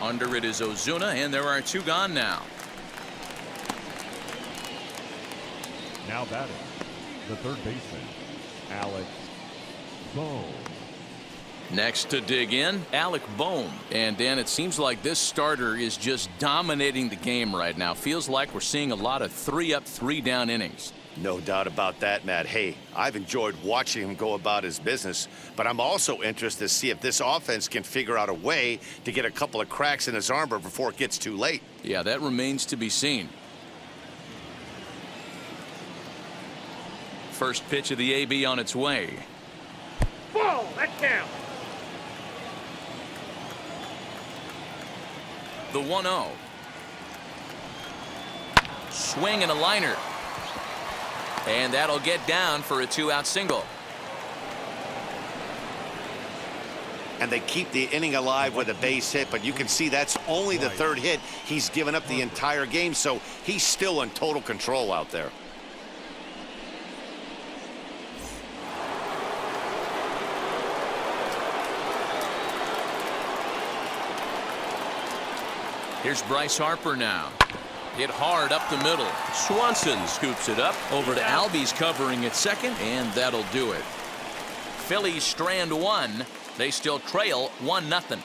Under it is Ozuna, and there are 2 gone now. Now batting, the third baseman, Alec Bohm. Next to dig in, Alec Bohm. And Dan, it seems like this starter is just dominating the game right now. Feels like we're seeing a lot of 3-up, 3-down innings. No doubt about that, Matt. Hey, I've enjoyed watching him go about his business, but I'm also interested to see if this offense can figure out a way to get a couple of cracks in his armor before it gets too late. Yeah, that remains to be seen. First pitch of the AB on its way. Ball, that's down. The 1-0. Swing and a liner. And that'll get down for a 2-out single. And they keep the inning alive with a base hit, but you can see that's only the third hit. He's given up the entire game, so he's still in total control out there. Here's Bryce Harper now. Hit hard up the middle. Swanson scoops it up over to Albies covering at second, and that'll do it. Phillies strand 1. They still trail 1-0.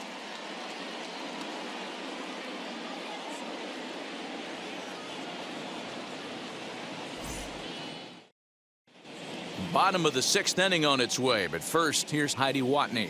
Bottom of the 6th inning on its way, but first, here's Heidi Watney.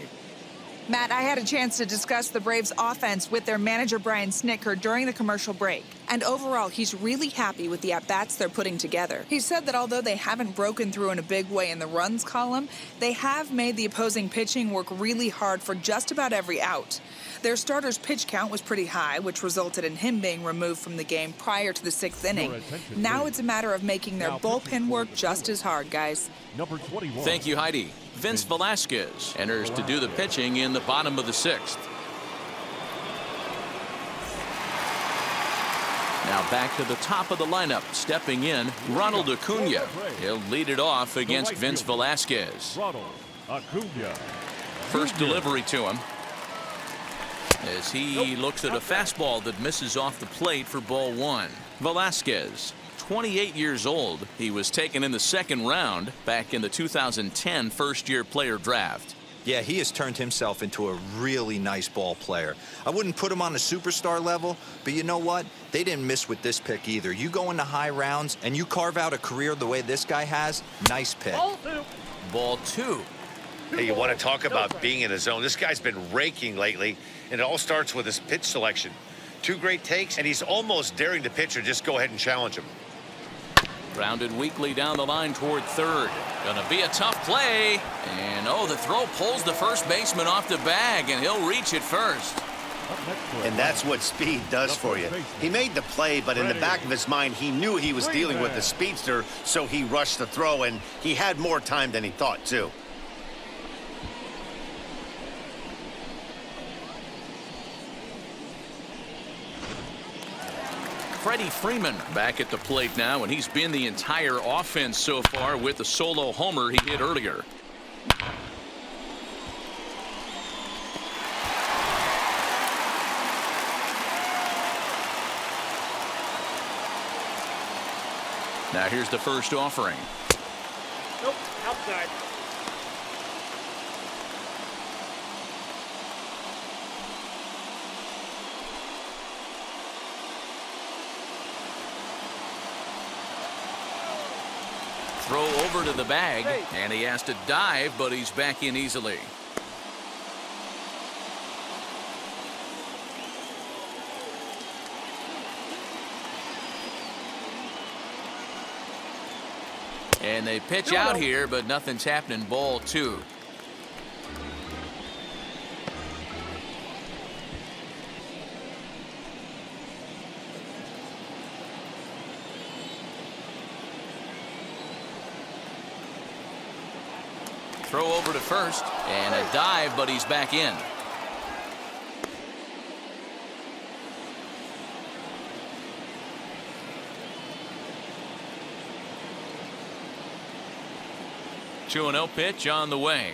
Matt, I had a chance to discuss the Braves' offense with their manager, Brian Snitker, during the commercial break. And overall, he's really happy with the at-bats they're putting together. He said that although they haven't broken through in a big way in the runs column, they have made the opposing pitching work really hard for just about every out. Their starter's pitch count was pretty high, which resulted in him being removed from the game prior to the 6th inning. Now it's a matter of making their bullpen work just as hard, guys. Number 21. Thank you, Heidi. Vince Velasquez enters to do the pitching in the bottom of the 6th. Now back to the top of the lineup, stepping in, Ronald Acuna. He'll lead it off against Vince Velasquez. Ronald Acuna. First delivery to him as he looks at a fastball that misses off the plate for ball 1. Velasquez, 28 years old. He was taken in the 2nd round back in the 2010 first-year player draft. Yeah, he has turned himself into a really nice ball player. I wouldn't put him on a superstar level, but you know what? They didn't miss with this pick either. You go into high rounds and you carve out a career the way this guy has, nice pick. Ball 2. Hey, you want to talk about being in the zone? This guy's been raking lately, and it all starts with his pitch selection. 2 great takes, and he's almost daring the pitcher just go ahead and challenge him. Grounded weakly down the line toward third. Gonna be a tough play. And oh, the throw pulls the first baseman off the bag, and he'll reach it first. And that's what speed does for you. He made the play, but in the back of his mind, he knew he was dealing with the speedster, so he rushed the throw, and he had more time than he thought, too. Freddie Freeman back at the plate now, and he's been the entire offense so far with the solo homer he hit earlier. Now here's the first offering. Nope, outside. Throw over to the bag, and he has to dive, but he's back in easily. And they pitch out here, but nothing's happening. Ball 2. Throw over to first, and a dive, but he's back in. Two 2-0 pitch on the way.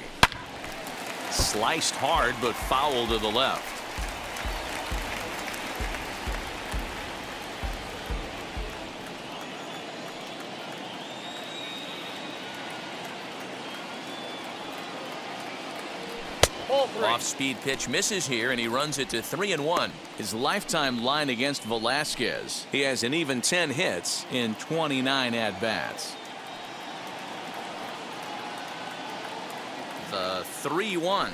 Sliced hard, but foul to the left. Off-speed pitch misses here, and he runs it to 3-1. His lifetime line against Velasquez. He has an even 10 hits in 29 at-bats. The 3-1,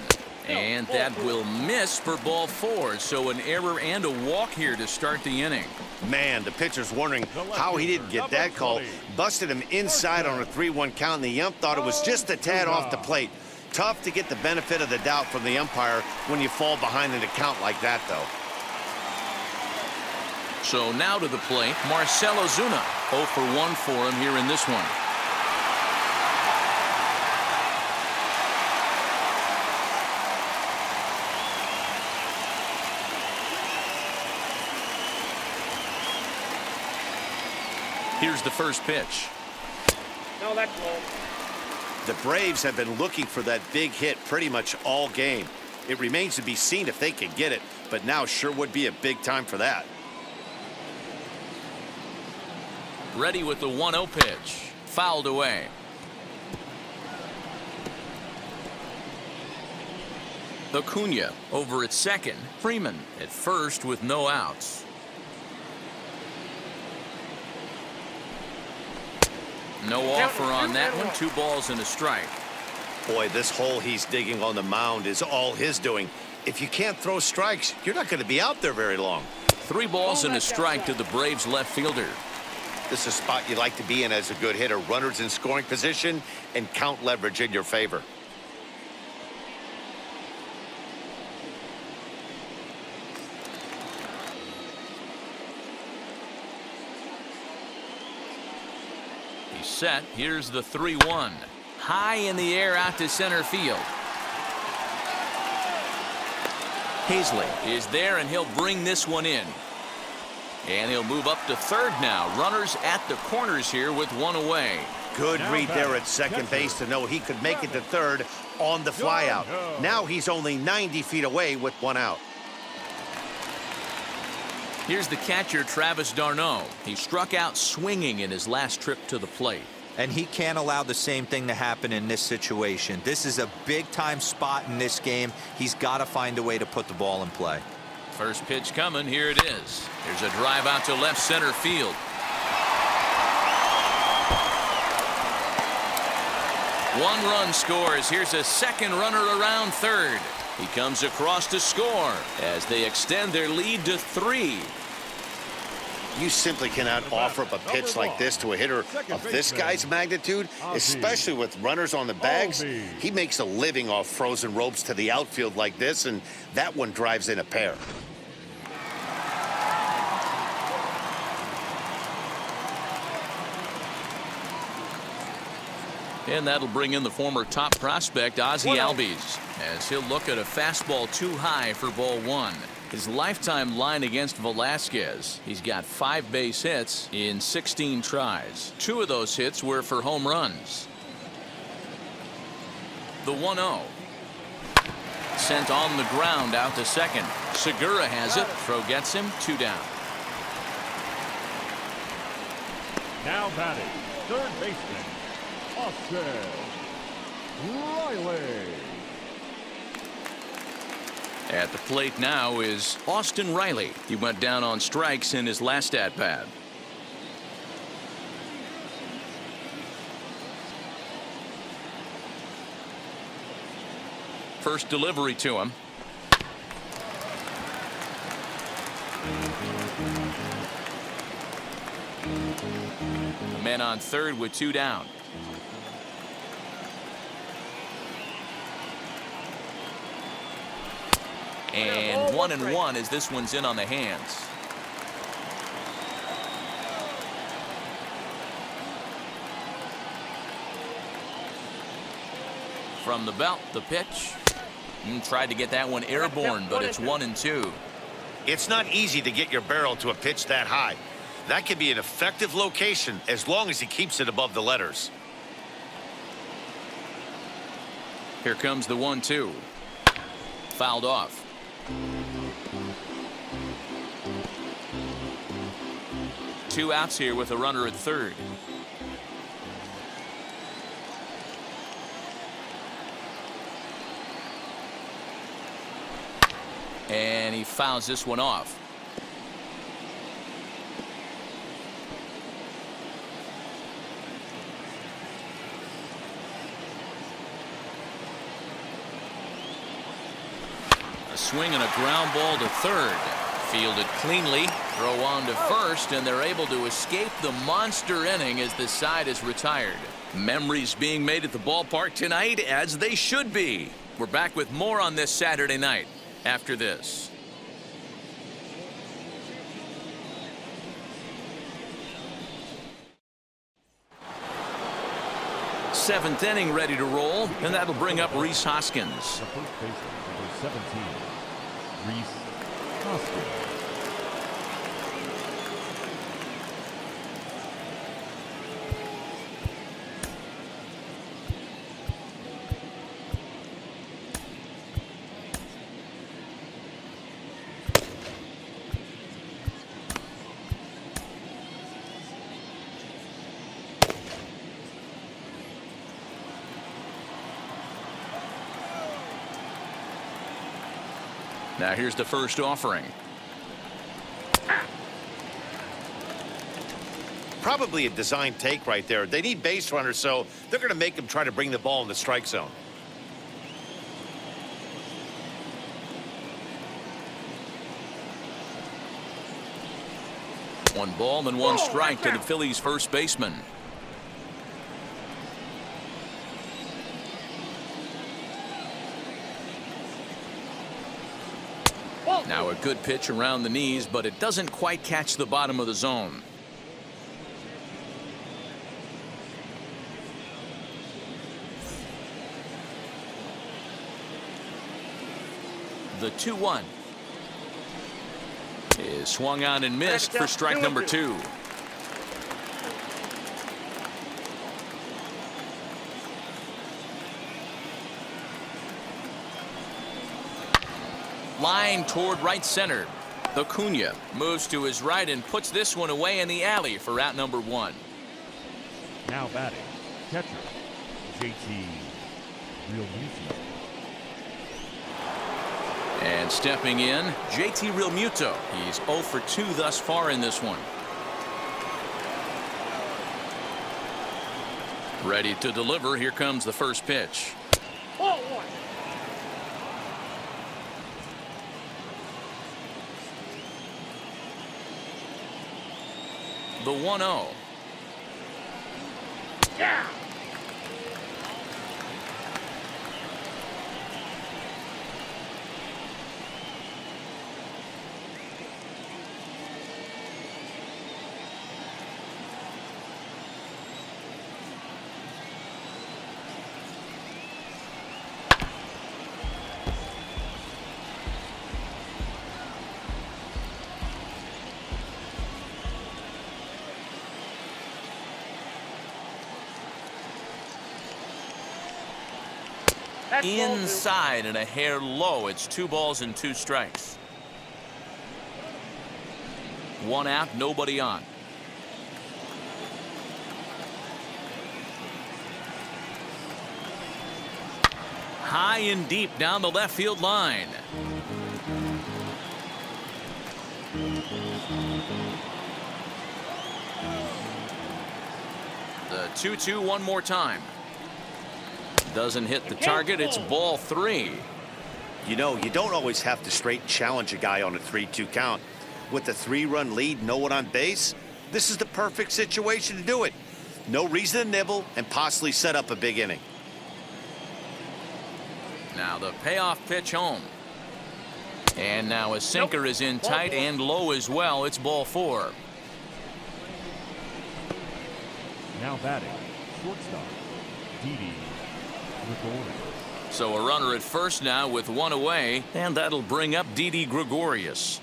and that will miss for ball 4. So an error and a walk here to start the inning. Man, the pitcher's wondering how he didn't get that call. Busted him inside on a 3-1 count, and the ump thought it was just a tad off the plate. Tough to get the benefit of the doubt from the umpire when you fall behind in a count like that, though. So now to the plate, Marcell Ozuna. 0 for 1 for him here in this one. Here's the first pitch. No, that's low. The Braves have been looking for that big hit pretty much all game. It remains to be seen if they can get it, but now sure would be a big time for that. Ready with the 1-0 pitch. Fouled away. Acuna over at second. Freeman at first with no outs. No offer on that one. 2 balls and a strike. Boy, this hole he's digging on the mound is all his doing. If you can't throw strikes, you're not going to be out there very long. 3 balls and a strike to the Braves left fielder. This is a spot you like to be in as a good hitter. Runners in scoring position and count leverage in your favor. Set. Here's the 3-1. High in the air out to center field. Hazley is there, and he'll bring this one in. And he'll move up to third now. Runners at the corners here with 1 away. Good read there at second base to know he could make it to third on the flyout. Now he's only 90 feet away with 1 out. Here's the catcher, Travis d'Arnaud. He struck out swinging in his last trip to the plate. And he can't allow the same thing to happen in this situation. This is a big-time spot in this game. He's got to find a way to put the ball in play. First pitch coming. Here it is. There's a drive out to left center field. One run scores. Here's a second runner around third. He comes across to score as they extend their lead to 3. You simply cannot offer up a pitch like this to a hitter of this guy's magnitude, especially with runners on the bags. He makes a living off frozen ropes to the outfield like this, and that one drives in a pair. And that'll bring in the former top prospect, Ozzie Albies, as he'll look at a fastball too high for ball 1. His lifetime line against Velasquez, he's got 5 base hits in 16 tries. 2 of those hits were for home runs. The 1-0. Sent on the ground out to second. Segura has it. Throw gets him. 2 down. Now batting, third baseman, Austin Riley. At the plate now is Austin Riley. He went down on strikes in his last at-bat. First delivery to him. The man on third with 2 down. And 1-1 as this one's in on the hands. From the belt, the pitch. Tried to get that one airborne, but it's 1-2. It's not easy to get your barrel to a pitch that high. That can be an effective location as long as he keeps it above the letters. Here comes the 1-2. Fouled off. Two outs here with a runner at third. And he fouls this one off. A swing and a ground ball to third. Fielded cleanly. Throw on to first, and they're able to escape the monster inning as the side is retired. Memories being made at the ballpark tonight, as they should be. We're back with more on this Saturday night after this. Seventh inning ready to roll, and that'll bring up Rhys Hoskins. The first baseman, number 17, Rhys Hoskins. Now here's the first offering. Probably a design take right there. They need base runners, so they're going to make them try to bring the ball in the strike zone. One ball and one strike to the Phillies first baseman. Now a good pitch around the knees, but it doesn't quite catch the bottom of the zone. The 2-1 is swung on and missed for strike number 2. Line toward right center. Acuna moves to his right and puts this one away in the alley for out number 1. Now batting, catcher, JT Realmuto. And stepping in, JT Realmuto. He's 0 for 2 thus far in this one. Ready to deliver. Here comes the first pitch. The 1-0. Yeah. That's ball 2. Inside and a hair low. It's 2 balls and 2 strikes. 1 out, nobody on. High and deep down the left field line. The 2-2 one more time. Doesn't hit the target. It's ball 3. You know, you don't always have to straight challenge a guy on a 3-2 count. With the 3-run lead, no one on base, this is the perfect situation to do it. No reason to nibble and possibly set up a big inning. Now the payoff pitch home. And now a sinker is in tight and low as well. It's ball 4. Now batting, shortstop, Didi Gregorius. So a runner at first now with 1 away, and that'll bring up Didi Gregorius.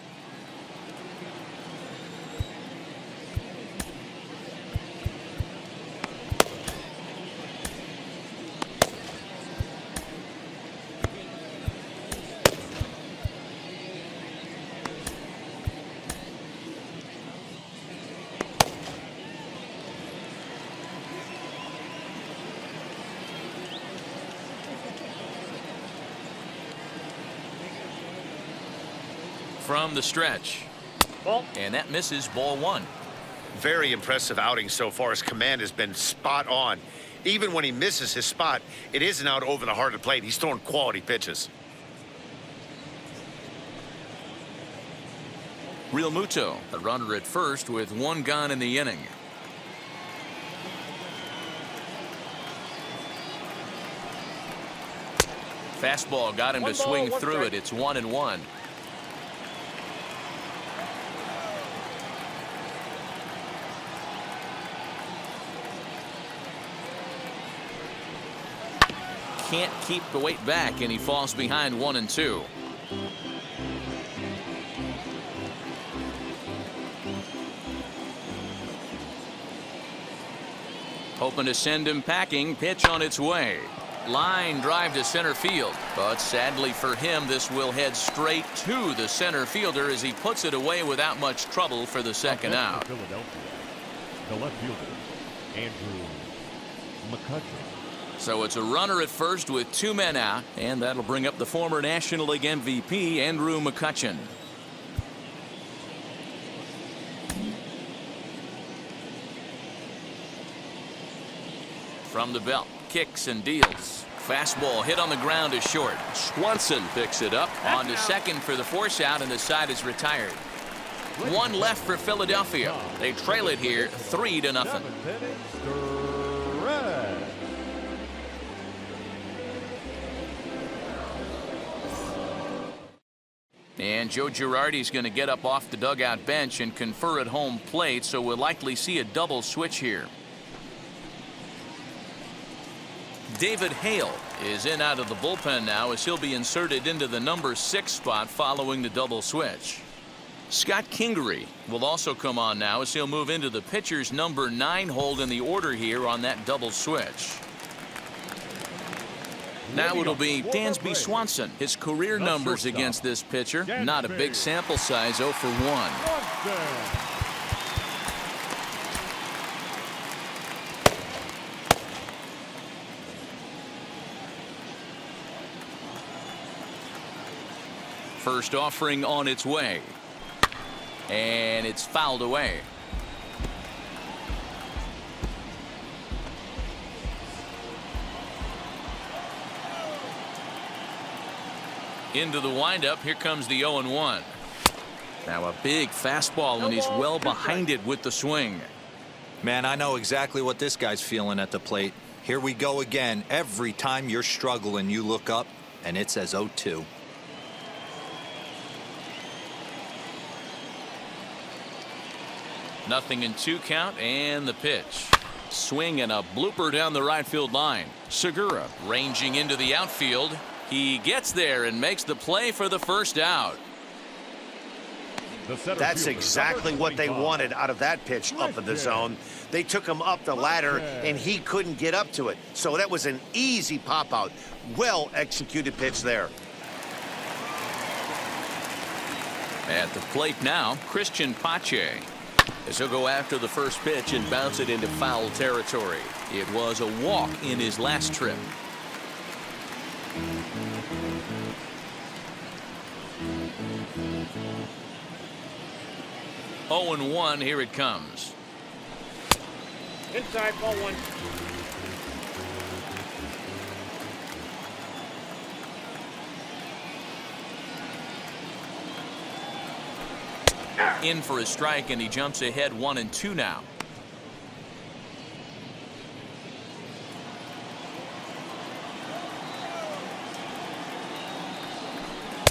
From the stretch. Ball. And that misses, ball 1. Very impressive outing so far. His command has been spot on. Even when he misses his spot, it isn't out over the heart of the plate. He's throwing quality pitches. Real Muto, a runner at first with 1 gone in the inning. Fastball got him to swing through it. It's 1-1. Can't keep the weight back, and he falls behind 1-2. Hoping to send him packing. Pitch on its way. Line drive to center field, but sadly for him, this will head straight to the center fielder as he puts it away without much trouble for the second out. Philadelphia, the left fielder, Andrew McCutcheon. So it's a runner at first with 2 men out, and that'll bring up the former National League MVP, Andrew McCutcheon. From the belt, kicks and deals. Fastball hit on the ground is short. Swanson picks it up on to second for the force out, and the side is retired. 1 left for Philadelphia. They trail it here 3-0. And Joe Girardi's going to get up off the dugout bench and confer at home plate, so we'll likely see a double switch here. David Hale is in out of the bullpen now as he'll be inserted into the number 6 spot following the double switch. Scott Kingery will also come on now as he'll move into the pitcher's number 9 hold in the order here on that double switch. Now it'll be Dansby Swanson. His career numbers against this pitcher, not a big sample size, 0 for 1. First offering on its way. And it's fouled away. Into the windup. Here comes the 0-1. Now a big fastball, and he's well behind it with the swing. Man, I know exactly what this guy's feeling at the plate. Here we go again. Every time you're struggling, you look up and it says 0-2. Nothing in 2 count, and the pitch. Swing and a blooper down the right field line. Segura ranging into the outfield. He gets there and makes the play for the first out. The center That's fielder, exactly number what they 25. wanted out of that pitch up in the zone. They took him up the ladder, and he couldn't get up to it. So that was an easy pop-out. Well-executed pitch there. At the plate now, Christian Pache. As he'll go after the first pitch and bounce it into foul territory. It was a walk in his last trip. Oh and 1, here it comes. Inside, ball one. In for a strike, and he jumps ahead 1-2 now.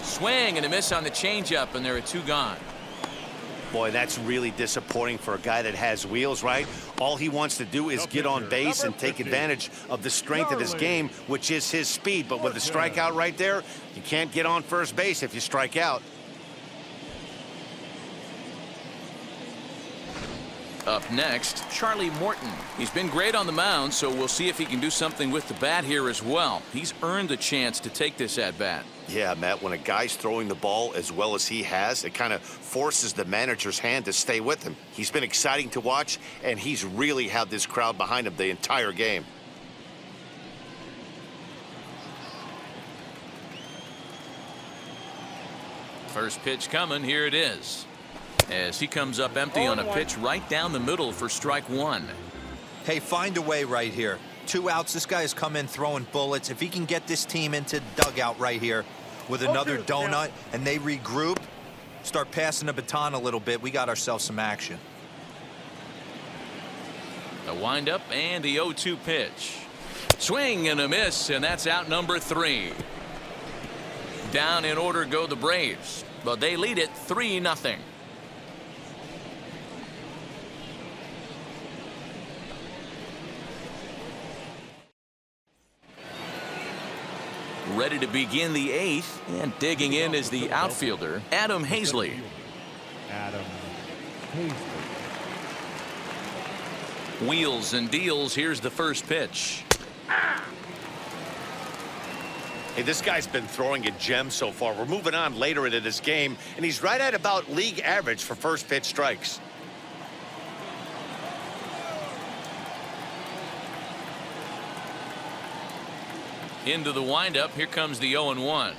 Swing and a miss on the changeup, and there are 2 gone. Boy, that's really disappointing for a guy that has wheels, right? All he wants to do is get on base and take advantage of the strength of his game, which is his speed. But with a strikeout right there, you can't get on first base if you strike out. Up next, Charlie Morton. He's been great on the mound, so we'll see if he can do something with the bat here as well. He's earned a chance to take this at-bat. Yeah, Matt, when a guy's throwing the ball as well as he has, it kind of forces the manager's hand to stay with him. He's been exciting to watch, and he's really had this crowd behind him the entire game. First pitch coming, here it is. As he comes up empty on a pitch right down the middle for strike 1. Hey, find a way right here. 2 outs. This guy has come in throwing bullets. If he can get this team into the dugout right here with another donut and they regroup, start passing the baton a little bit, we got ourselves some action. The windup and the 0-2 pitch. Swing and a miss, and that's out number 3. Down in order go the Braves, but they lead it 3-0. Ready to begin the 8th, and digging in is the outfielder, Adam Hazley. Adam Hazley. Wheels and deals. Here's the first pitch. Hey, this guy's been throwing a gem so far. We're moving on later into this game, and he's right at about league average for first pitch strikes. Into the windup. Here comes the 0-1.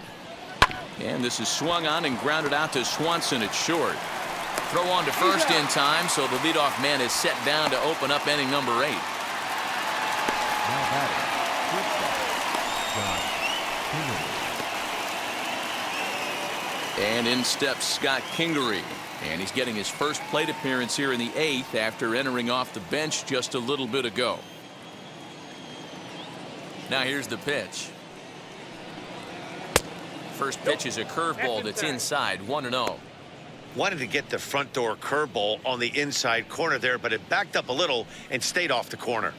And this is swung on and grounded out to Swanson at short. Throw on to first in time, so the leadoff man is set down to open up inning number 8. Now batting. And in steps Scott Kingery. And he's getting his first plate appearance here in the 8th after entering off the bench just a little bit ago. Now here's the pitch. First pitch is a curveball that's inside, 1-0. Wanted to get the front door curveball on the inside corner there, but it backed up a little and stayed off the corner.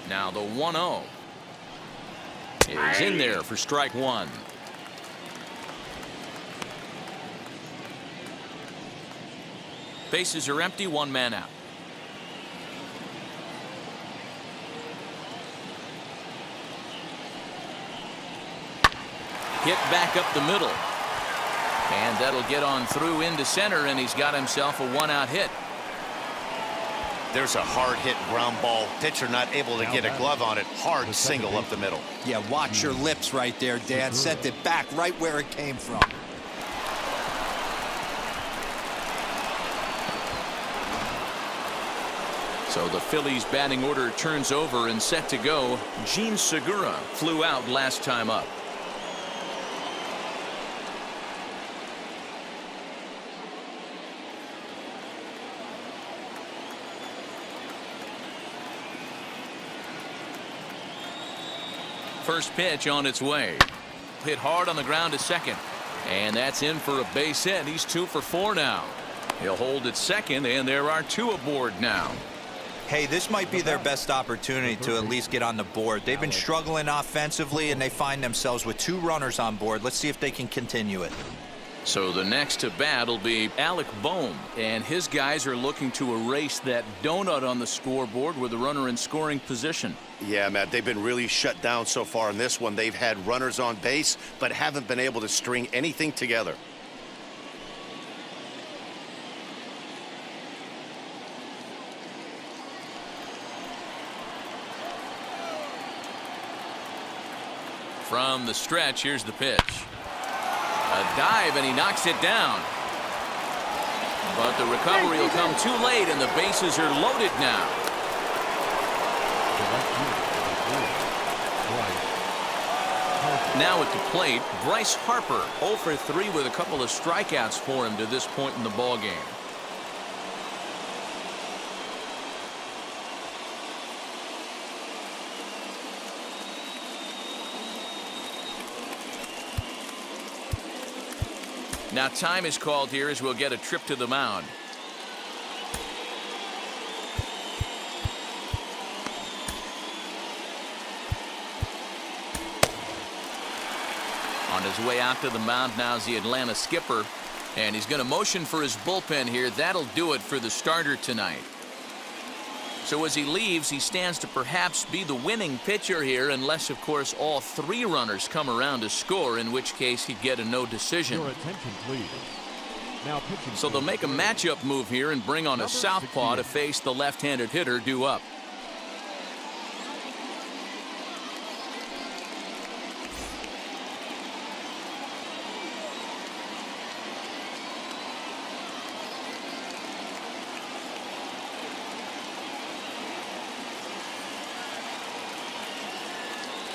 Now the 1-0 is in there for strike 1. Bases are empty, 1 man out. Hit back up the middle. And that'll get on through into center, and he's got himself a 1-out hit. There's a hard hit ground ball. Pitcher not able to get a glove on it. Hard single up the middle. Yeah, watch your lips right there, Dan. Sent it back right where it came from. So the Phillies batting order turns over and set to go. Gene Segura flew out last time up. First pitch on its way. Hit hard on the ground to second. And that's in for a base hit. He's 2 for 4 now. He'll hold at second, and there are 2 aboard now. Hey, this might be their best opportunity to at least get on the board. They've been struggling offensively, and they find themselves with 2 runners on board. Let's see if they can continue it. So the next to bat will be Alec Bohm, and his guys are looking to erase that donut on the scoreboard with a runner in scoring position. Yeah, Matt, they've been really shut down so far in this one. They've had runners on base, but haven't been able to string anything together. From the stretch, here's the pitch. A dive, and he knocks it down. But the recovery will come too late, and the bases are loaded now. Now at the plate, Bryce Harper, 0 for 3 with a couple of strikeouts for him to this point in the ballgame. Now time is called here as we'll get a trip to the mound. On his way out to the mound now is the Atlanta skipper, and he's going to motion for his bullpen here. That'll do it for the starter tonight. So as he leaves, he stands to perhaps be the winning pitcher here, unless, of course, all 3 runners come around to score, in which case he'd get a no decision. Your attention, please. Now pitching. So they'll make a matchup move here and bring on a southpaw to face the left-handed hitter due up.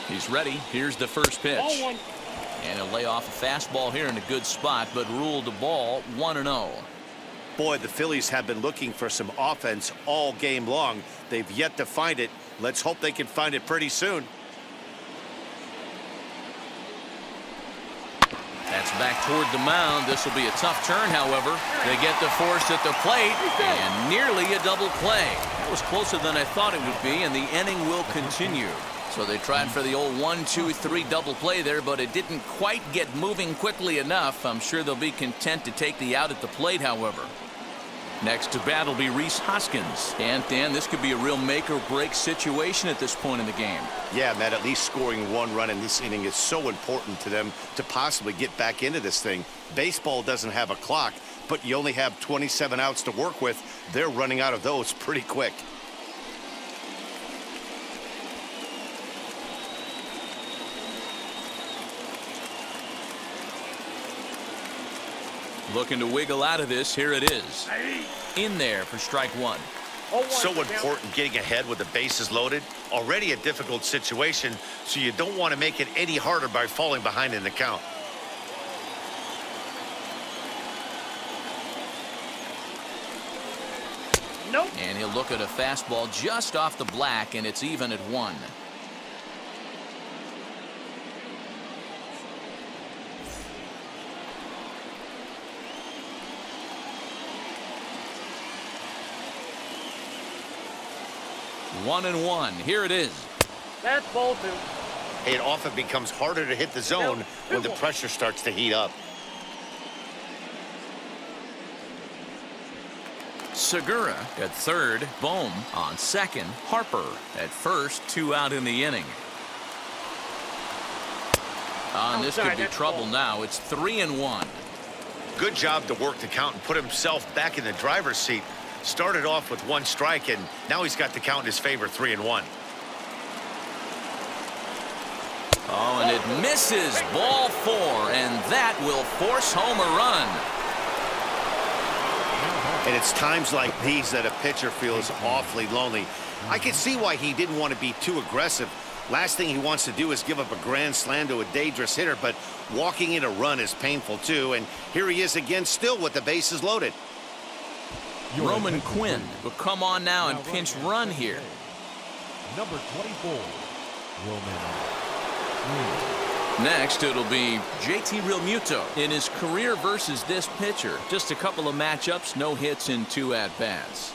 He's ready. Here's the first pitch. And he'll lay off a fastball here in a good spot, but ruled the ball 1-0. Boy, the Phillies have been looking for some offense all game long. They've yet to find it. Let's hope they can find it pretty soon. That's back toward the mound. This will be a tough turn, however. They get the force at the plate, and nearly a double play. That was closer than I thought it would be, and the inning will continue. So they tried for the old 1-2-3 double play there, but it didn't quite get moving quickly enough. I'm sure they'll be content to take the out at the plate, however. Next to bat will be Rhys Hoskins. And Dan, this could be a real make or break situation at this point in the game. Yeah, Matt, at least scoring 1 run in this inning is so important to them to possibly get back into this thing. Baseball doesn't have a clock, but you only have 27 outs to work with. They're running out of those pretty quick. Looking to wiggle out of this. Here it is. In there for strike 1. So important getting ahead with the bases loaded. Already a difficult situation, so you don't want to make it any harder by falling behind in the count. Nope. And he'll look at a fastball just off the black, and it's even at 1. One and one. Here it is. That's ball 2. It often becomes harder to hit the zone when the pressure starts to heat up. Segura at third, Bohm on second, Harper at first, 2 out in the inning. And this could be trouble now. It's 3-1. Good job to work the count and put himself back in the driver's seat. Started off with 1 strike, and now he's got the count in his favor, 3-1. Oh, and it misses. Ball 4, and that will force home a run. And it's times like these that a pitcher feels awfully lonely. I can see why he didn't want to be too aggressive. Last thing he wants to do is give up a grand slam to a dangerous hitter, but walking in a run is painful too. And here he is again, still with the bases loaded. Roman Quinn will come on now and pinch run here. Number 24, Roman. Next, it'll be JT Realmuto in his career versus this pitcher. Just a couple of matchups, no hits in 2 at-bats.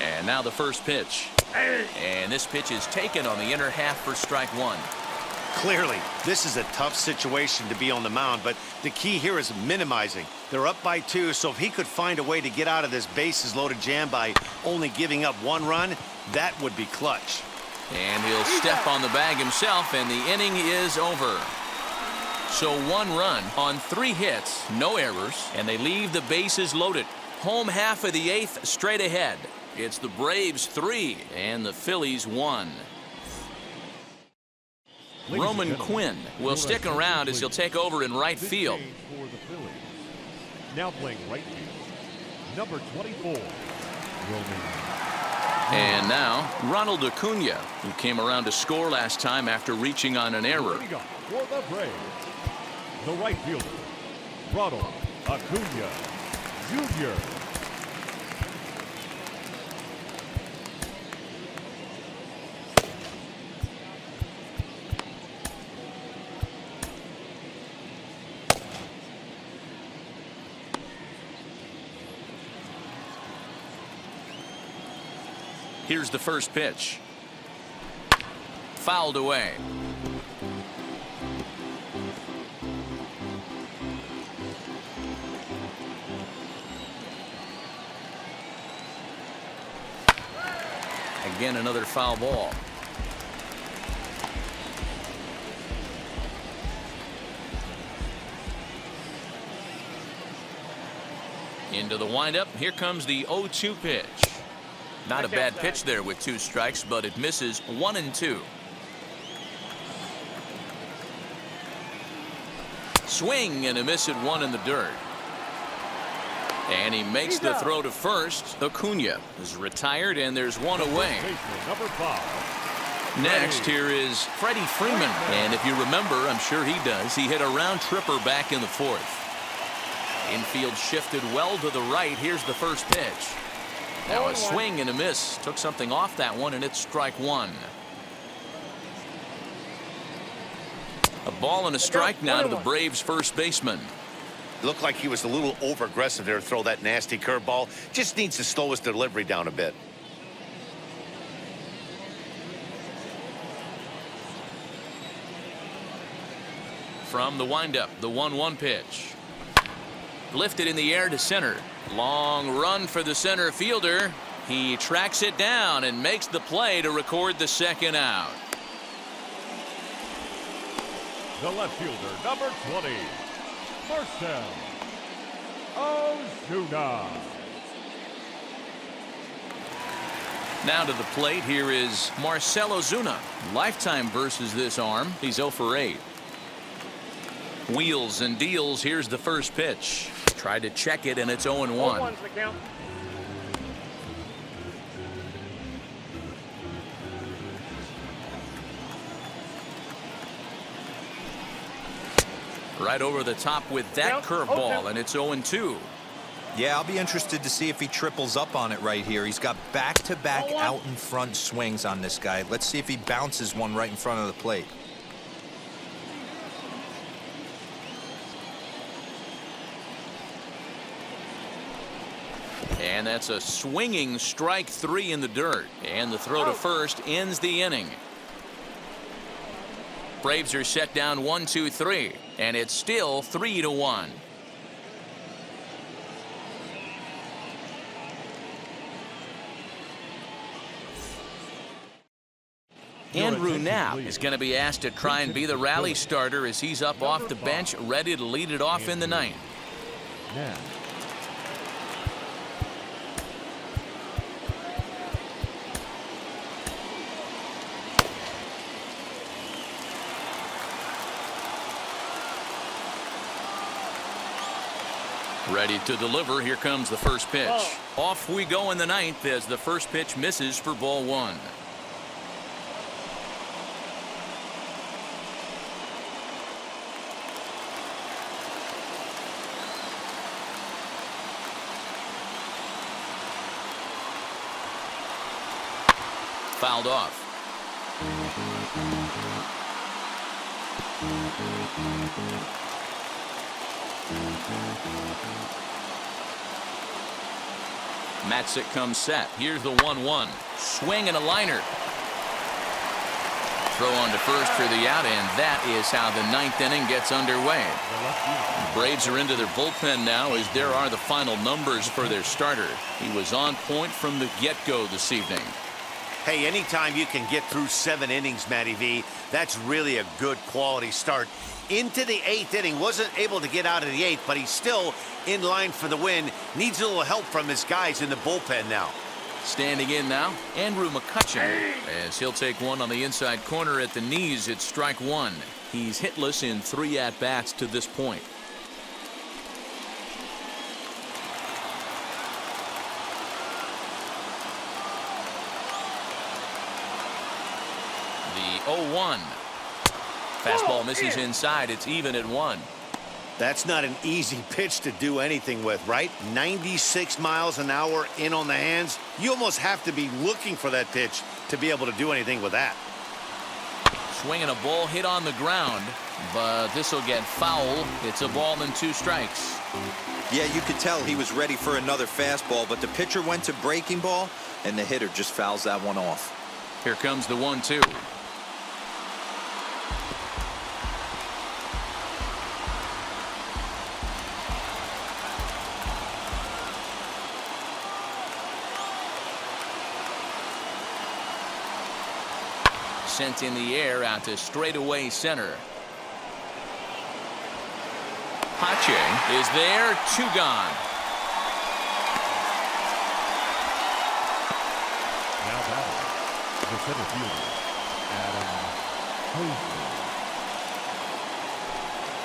And now the first pitch. And this pitch is taken on the inner half for strike one. Clearly, this is a tough situation to be on the mound, but the key here is minimizing. They're up by 2, so if he could find a way to get out of this bases-loaded jam by only giving up 1 run, that would be clutch. And he'll step on the bag himself, and the inning is over. So 1 run on 3 hits, no errors, and they leave the bases loaded. Home half of the 8th straight ahead. It's the Braves 3 and the Phillies 1. Roman Quinn will stick around as he'll take over in right field. For the Phillies. Now playing right field, number 24, Roman. And now Ronald Acuna, who came around to score last time after reaching on an error. For the Braves, the right fielder, Ronald Acuna Jr. Here's the first pitch. Fouled away. Again, another foul ball. Into the windup. Here comes the 0-2 pitch. Not a bad pitch there with 2 strikes, but it misses 1 and 2. Swing and a miss at 1 in the dirt. And he makes the throw to first. Acuna is retired, and there's 1 away. Number 5. Next, here is Freddie Freeman. And if you remember, I'm sure he does, he hit a round tripper back in the 4th. Infield shifted well to the right. Here's the first pitch. Now a swing and a miss. Took something off that one, and it's strike 1. A ball and a strike now to the Braves first baseman. Looked like he was a little over-aggressive there to throw that nasty curveball. Just needs to slow his delivery down a bit. From the windup, the 1-1 pitch. Lifted in the air to center. Long run for the center fielder. He tracks it down and makes the play to record the second out. The left fielder, number 20, Marcell Ozuna. Now to the plate, here is Marcell Ozuna. Lifetime versus this arm. He's 0 for 8. Wheels and deals. Here's the first pitch. Tried to check it, and it's 0-1. Right over the top with that curveball, and it's 0-2. Yeah, I'll be interested to see if he triples up on it right here. He's got back-to-back out in front swings on this guy. Let's see if he bounces one right in front of the plate. And that's a swinging strike 3 in the dirt. And the throw to first ends the inning. Braves are set down 1-2-3, and it's still 3-1. Andrew Knapp is going to be asked to try and be the rally starter as he's up off the bench, ready to lead it off in the 9th. Now. Ready to deliver. Here comes the first pitch. Off we go in the 9th as the first pitch misses for ball 1. Fouled off. Matzik comes set. Here's the 1-1. Swing and a liner. Throw on to first for the out, and that is how the 9th inning gets underway. The Braves are into their bullpen now, as there are the final numbers for their starter. He was on point from the get-go this evening. Hey, anytime you can get through 7 innings, Matty V, that's really a good quality start. Into the 8th inning, wasn't able to get out of the 8th, but he's still in line for the win. Needs a little help from his guys in the bullpen now. Standing in now, Andrew McCutcheon, as he'll take one on the inside corner at the knees. It's strike 1. He's hitless in 3 at-bats to this point. The 0-1. Fastball misses inside. It's even at 1. That's not an easy pitch to do anything with, right? 96 miles an hour in on the hands. You almost have to be looking for that pitch to be able to do anything with that. Swinging a ball hit on the ground, but this will get foul. It's a ball and 2 strikes. Yeah, you could tell he was ready for another fastball, but the pitcher went to breaking ball, and the hitter just fouls that one off. Here comes the 1-2. Sent in the air out to straightaway center. Pache is there, 2 gone. Now batting, the center fielder, Adam Hazley.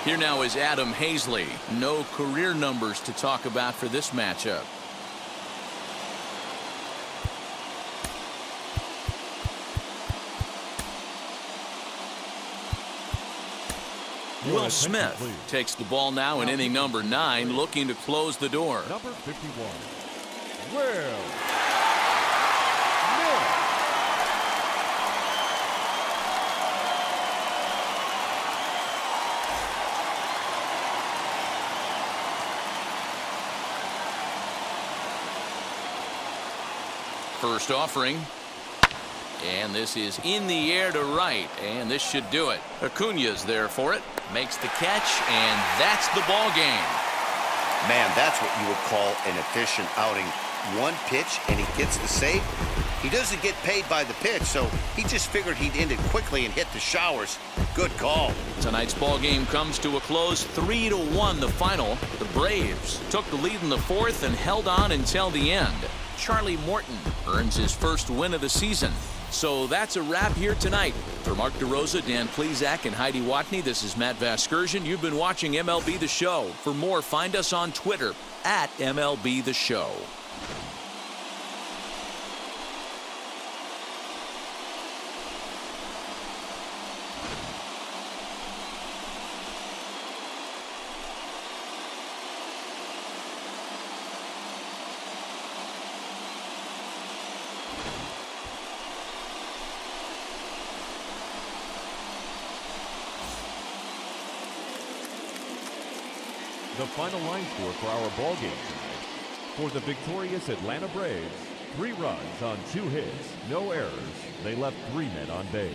Here now is Adam Hazley. No career numbers to talk about for this matchup. Will Smith takes the ball now in inning number 9, looking to close the door. Number 51, Will Smith. First offering. And this is in the air to right, and this should do it. Acuna's there for it, makes the catch, and that's the ball game. Man, that's what you would call an efficient outing. 1 pitch, and he gets the save. He doesn't get paid by the pitch, so he just figured he'd end it quickly and hit the showers. Good call. Tonight's ball game comes to a close, 3-1 the final. The Braves took the lead in the 4th and held on until the end. Charlie Morton earns his first win of the season. So that's a wrap here tonight. For Mark DeRosa, Dan Plezak, and Heidi Watney, this is Matt Vasgersian. You've been watching MLB The Show. For more, find us on Twitter at MLB The Show. The final line score for our ball game tonight. For the victorious Atlanta Braves, 3 runs on 2 hits, no errors. They left 3 men on base.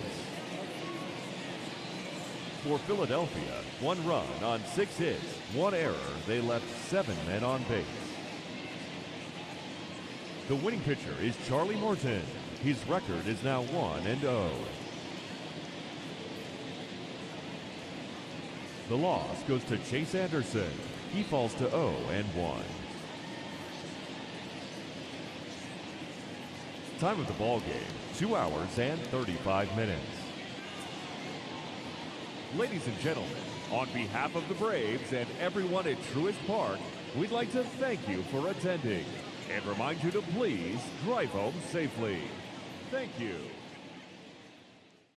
For Philadelphia, 1 run on 6 hits, 1 error. They left 7 men on base. The winning pitcher is Charlie Morton. His record is now 1-0. The loss goes to Chase Anderson. He falls to 0-1. Time of the ball game, 2 hours and 35 minutes. Ladies and gentlemen, on behalf of the Braves and everyone at Truist Park, we'd like to thank you for attending and remind you to please drive home safely. Thank you.